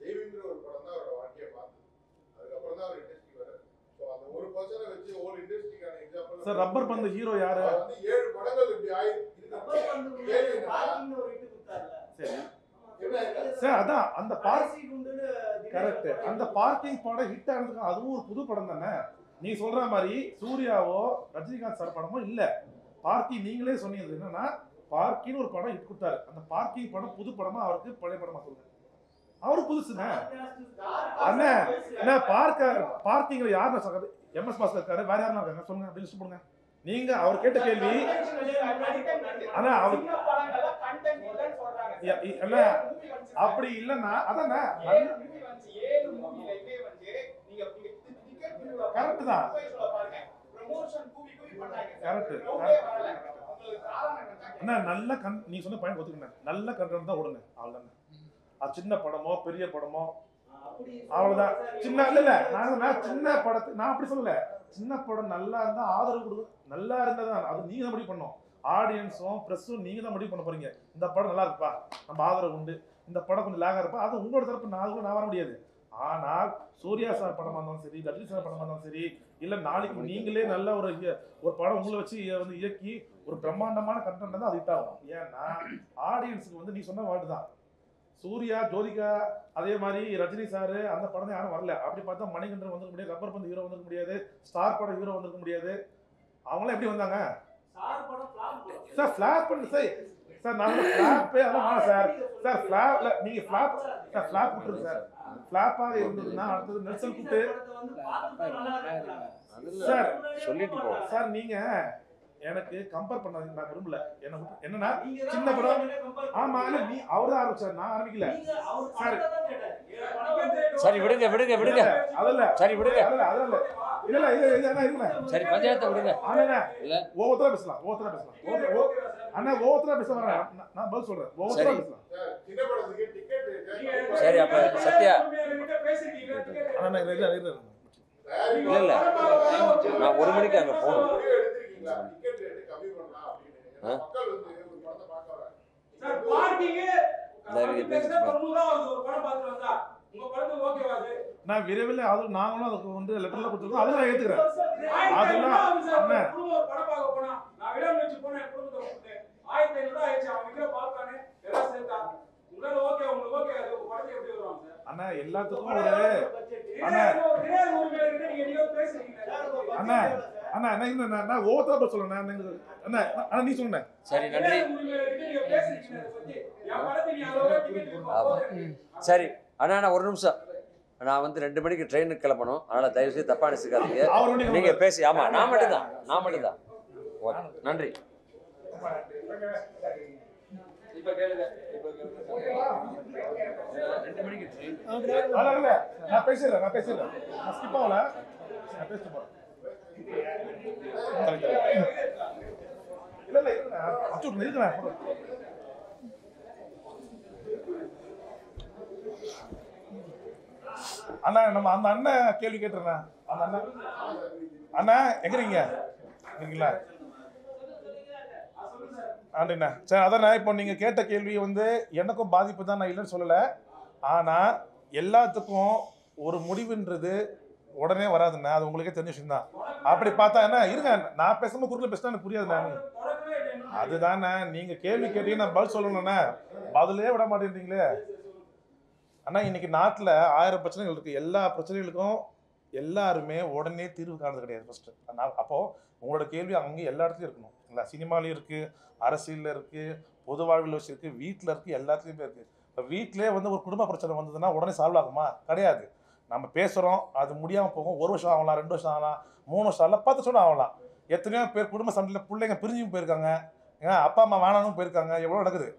தேவிங்கிற ஒரு படம் தான் அவரோட வாழ்க்கையை பார்த்தது. அதுக்கப்புறம் தான் அவர் இண்டஸ்ட்ரி வர. ஸோ அந்த ஒரு பர்சனை வச்சு ஒரு இண்டஸ்ட்ரிக்கான எக்ஸாம்பிள் சார். ரப்பர் பந்து ஹீரோ யாரு? வந்து 7 படங்கள் இப்படி சார் அதான் அந்த கரெக்ட். அந்த பார்க்கிங் படம் ஹிட் ஆனதுக்கு அதுவும் ஒரு புது படம் தானே. நீ சொல்ற மாதிரி சூர்யாவோ ரஜினிகாந்த் சார் படமோ இல்ல. பார்க்கிங் நீங்களே சொன்னீங்க என்னன்னா, பார்க்கிங் ஒரு படம் ஹிட் கொடுத்தாரு. அந்த பார்க்கிங் படம் புது படமா அவருக்கு பழைய படமா சொல்லுங்க? அவரு புதுசுங்க அண்ணா. என்ன பார்க்கிங்ல யாருன்னு சொல்றது? MS பாஸ்கர் இருக்காரு, வேற யாரும் இருக்காங்க சொல்லுங்க, அப்படி லிஸ்ட் போடுங்க. நீங்க அவர் கேட்ட கேள்வி ஆனா அவர் அப்படி இல்லன்னா அதானே கரெக்ட் தான். கரெக்ட். அண்ணா நல்ல நீ சொன்ன பாயிண்ட் ஒத்துக்கிட்டேன். நல்ல கண்டென்ட் தான் ஓடுங்க, அவ்வளவுதானே. அது சின்ன படமோ பெரிய படமோ அவ்வளவுதான். சின்ன இல்ல நான் சின்ன படத்தை நான் அப்படி சொல்லல. சின்ன படம் நல்லா இருந்தா ஆதரவு கொடுங்க. நல்லா இருந்தா தான் அது நீங்க தான் முடிவு பண்ணணும். ஆடியன்ஸும் ப்ரெஸ்ஸும் நீங்க தான் முடிவு பண்ண போறீங்க. இந்த படம் நல்லா இருப்பா, நம்ம ஆதரவு உண்டு. இந்த படம் கொஞ்சம் லேகா இருப்பா, அது உங்களோட தரப்பு. நான் வர முடியாது. ஆனால் சூர்யா சார் படமா இருந்தாலும் சரி, ரஜினி சார் படமா இருந்தாலும் சரி, இல்ல நாளைக்கு நீங்களே நல்ல ஒரு படம் உங்களை வச்சு வந்து இயக்கி ஒரு பிரம்மாண்டமான கண்டென்ட் தான் அது ஹிட் ஆகும். ஏன்னா ஆடியன்ஸுக்கு வந்து நீ சொன்ன வார்டு தான். சூர்யா, ஜோதிகா, அதே மாதிரி ரஜினி சார் அந்த படம் தான் யாரும் வரல. அப்படி பார்த்தா மணிகண்டன் வந்துருக்க முடியாது, ரப்பர் பந்து ஹீரோ வந்துருக்க முடியாது, ஸ்டார் படம் ஹீரோ வந்துருக்க முடியாது. அவங்களாம் எப்படி வந்தாங்க சார்? ஃபிளாப் பண்ணு சார். நான் ஃபிளாப்பே அதெல்லாம் வேணாம் சார். சார் ஃபிளாப்ல நீங்க ஃபிளாப் சார், ஃபிளாப் விட்டுருங்க சார். ஃபிளாப்பாக இருந்ததுன்னா அடுத்தது நெல்சன் கூட்டு சார் சொல்லிட்டு போ சார். நீங்க எனக்கு கம்பேர் பண்ணாதீங்க, நான் விரும்பல. என்னன்னா சின்ன படம். ஆமா இல்ல நீ அவர்தான் ஆரம்பிச்சார், நான் ஆரம்பிக்கல சார். சரி விடுங்க விடுங்க விடுங்க. அதல்ல சரி விடுங்க. அதல்ல இல்ல இல்ல சரி பஞ்சாயத்தை விடுங்க. ஆனா இல்ல ஒவ்வொருத்தரா பேசலாம். அண்ணா ஒவ்வொருத்தரா பேச வரேன். நான் பதில் சொல்றேன். ஒவ்வொருத்தரா பேசலாம். சின்ன படத்துக்கு டிக்கெட் சரி அப்ப சத்யா அண்ணா இல்ல இல்ல நான் 1 மணிக்கு அங்க போகணும். டிக்கெட் ரேட் கம்மி பண்ணலாம் அப்படின்னு மக்கள் வந்து ஸ்டார்டிங் பேசுனா 90 தான் ஆகுது ஒரு படம் பார்த்துட்டு வந்தா. உங்க படத்துக்கு ஓகேவா அது? நான் விரைவில் அது நாங்களும் அதுக்கு வந்து லெட்டர்ல கொடுத்துருக்கோம். அதை நான் ஏத்துக்கிறேன். அதெல்லாம் குடும்பம் ஒரு படம் பார்க்க போனா நான் விடம் வச்சு போனேன் குடும்பத்தை கூப்பிட்டு 1500 ஆயிடுச்சு. அவன் விக்கிற பார்த்தானே எல்லாம் சேர்த்தா உங்களால ஓகே உங்களுக்கு ஓகே அது உங்க படத்துக்கு எப்படி வருவாங்க சார்? அண்ணா எல்லாத்துக்கும் ஒரு அண்ணா திரையரங்கு உரிமையில இருந்து நீங்க எங்கேயோ பேசுறீங்க. அண்ணா அண்ணா என்ன இந்த நான் ஓவரா சொல்றேன். அண்ணா அண்ணா நீ சொல்லுங்க. சரி, நன்றி. திரையரங்கு உரிமையில இருந்து நீங்க பேசுறீங்க அதை பத்தி. என் படத்துக்கு நீ அளவுக்கு டிக்கெட் சரி அண்ணா ஒரு நிமிஷம். நான் வந்து 2 மணிக்கு ட்ரெயினுக்கு கிளம்பணும். அதனால் தயவுசெய்து தப்பாக நினைச்சுக்காதீங்க. நீங்கள் பேசி ஆமாம் நான் மட்டும்தான். ஓகே நன்றி. நான் பேசிடுறேன். நான் ஸ்கிப் ஆகல. நான் பேசிட்டு போறேன். இல்ல இருக்கிறேன். அண்ணா நம்ம அந்த அண்ணன் கேள்வி கேட்டுறேன். அந்த அண்ணா எங்க இருக்கீங்களா? ஆண்டிண்ணா சரி அதாண்ணா இப்போ நீங்கள் கேட்ட கேள்வி வந்து எனக்கும் பாதிப்பு தான், நான் இல்லைன்னு சொல்லலை. ஆனால் எல்லாத்துக்கும் ஒரு முடிவுன்றது உடனே வராதுண்ணா. அது உங்களுக்கே தெரிஞ்ச விஷயம் தான். அப்படி பார்த்தா என்ன இருங்க, நான் பேசும்போது குறுக்கில் பேசினா எனக்கு புரியாதுண்ணா. அதுதானே நீங்கள் கேள்வி கேட்டீங்க, நான் பதில் சொல்லணும்ண்ணா. பதிலே விட மாட்டேன்றீங்களே அண்ணா. இன்னைக்கு நாட்டில் 1000 பிரச்சனைகள் இருக்குது. எல்லா பிரச்சனைகளுக்கும் எல்லாருமே உடனே தீர்வு காணது கிடையாது ஃபஸ்ட்டு. அப்போது உங்களோட கேள்வி அங்கே எல்லா இடத்துலையும் இருக்கணும். இல்லை சினிமாலையும் இருக்குது, அரசியலில் இருக்குது, பொது வாழ்வில் வச்சுருக்கு, வீட்டில் இருக்குது, எல்லாத்துலேயுமே இருக்குது. இப்போ வீட்டிலே வந்து ஒரு குடும்ப பிரச்சனை வந்ததுன்னா உடனே சால்வ் ஆகுமா? கிடையாது. நம்ம பேசுகிறோம், அது முடியாமல் போகும். 1 வருஷம் ஆகலாம், 2 வருஷம் ஆகலாம், 3 வருஷம் ஆகலாம், 10 வருஷம் ஆகலாம். எத்தனையோ பேர் குடும்ப சண்டையில் பிள்ளைங்க பிரிஞ்சும் போயிருக்காங்க, அப்பா அம்மா வேணாலும் போயிருக்காங்க, எவ்வளோ நடக்குது.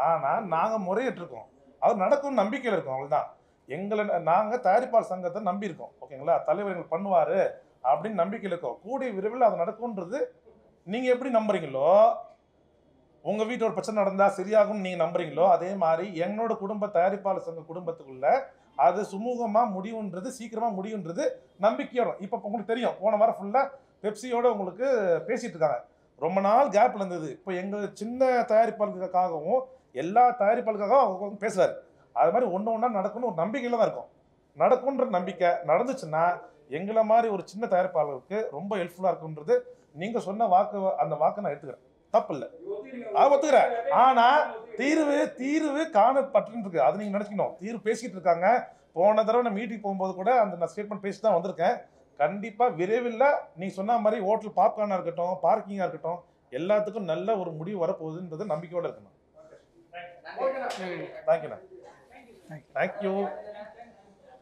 ஆனால் நாங்கள் முறையிட்டிருக்கோம், அது நடக்கும்னு நம்பிக்கையில் இருக்கோம். அவ்வளோதான். எங்களை நாங்கள் தயாரிப்பாளர் சங்கத்தை நம்பியிருக்கோம். ஓகேங்களா? தலைவர் எங்களுக்கு பண்ணுவார் அப்படின்னு நம்பிக்கையில் இருக்கோம். கூடிய விரைவில் அது நடக்கும்ன்றது நீங்கள் எப்படி நம்புறீங்களோ, உங்கள் வீட்டில் ஒரு பிரச்சனை நடந்தால் சரியாகும்னு நீங்கள் நம்புறீங்களோ, அதே மாதிரி எங்களோட குடும்ப தயாரிப்பாளர் சங்க குடும்பத்துக்குள்ள அது சுமூகமாக முடிவுன்றது, சீக்கிரமாக முடிவுன்றது நம்பிக்கையோட. இப்போ உங்களுக்கு தெரியும், போன வாரம் ஃபுல்லாக பெப்சியோடு உங்களுக்கு பேசிகிட்டு இருக்காங்க. ரொம்ப நாள் கேப்பில் இருந்தது. இப்போ எங்கள் சின்ன தயாரிப்பாளர்களுக்காகவும் எல்லா தயாரிப்பாளர்களுக்காகவும் அவங்க பேசுகிறார். அது மாதிரி ஒன்று ஒன்றா நடக்கும்னு ஒரு நம்பிக்கையில் தான் இருக்கும். நடக்கும்ன்ற நம்பிக்கை நடந்துச்சுன்னா எங்களை மாதிரி ஒரு சின்ன தயாரிப்பாளருக்கு ரொம்ப ஹெல்ப்ஃபுல்லாக இருக்குன்றது நீங்கள் சொன்ன வாக்கு. அந்த வாக்கை நான் எடுத்துக்கிறேன், தப்பு இல்லை, ஒத்துக்கிறேன். ஆனால் தீர்வு காணப்பட்டு இருக்கு. அது நீங்கள் நினச்சிக்கணும். தீர்வு பேசிக்கிட்டு இருக்காங்க. போன தடவை நான் மீட்டிங் போகும்போது கூட அந்த நான் ஸ்டேட்மெண்ட் பேசி தான் வந்திருக்கேன். கண்டிப்பாக விரைவில் நீங்கள் சொன்ன மாதிரி ஹோட்டல் பாப்கார்னாக இருக்கட்டும், பார்க்கிங்காக இருக்கட்டும், எல்லாத்துக்கும் நல்ல ஒரு முடிவு வரப்போகுதுன்றது நம்பிக்கையோடு இருக்கணும். தேங்க்யூண்ணா. தேங்க்யூ.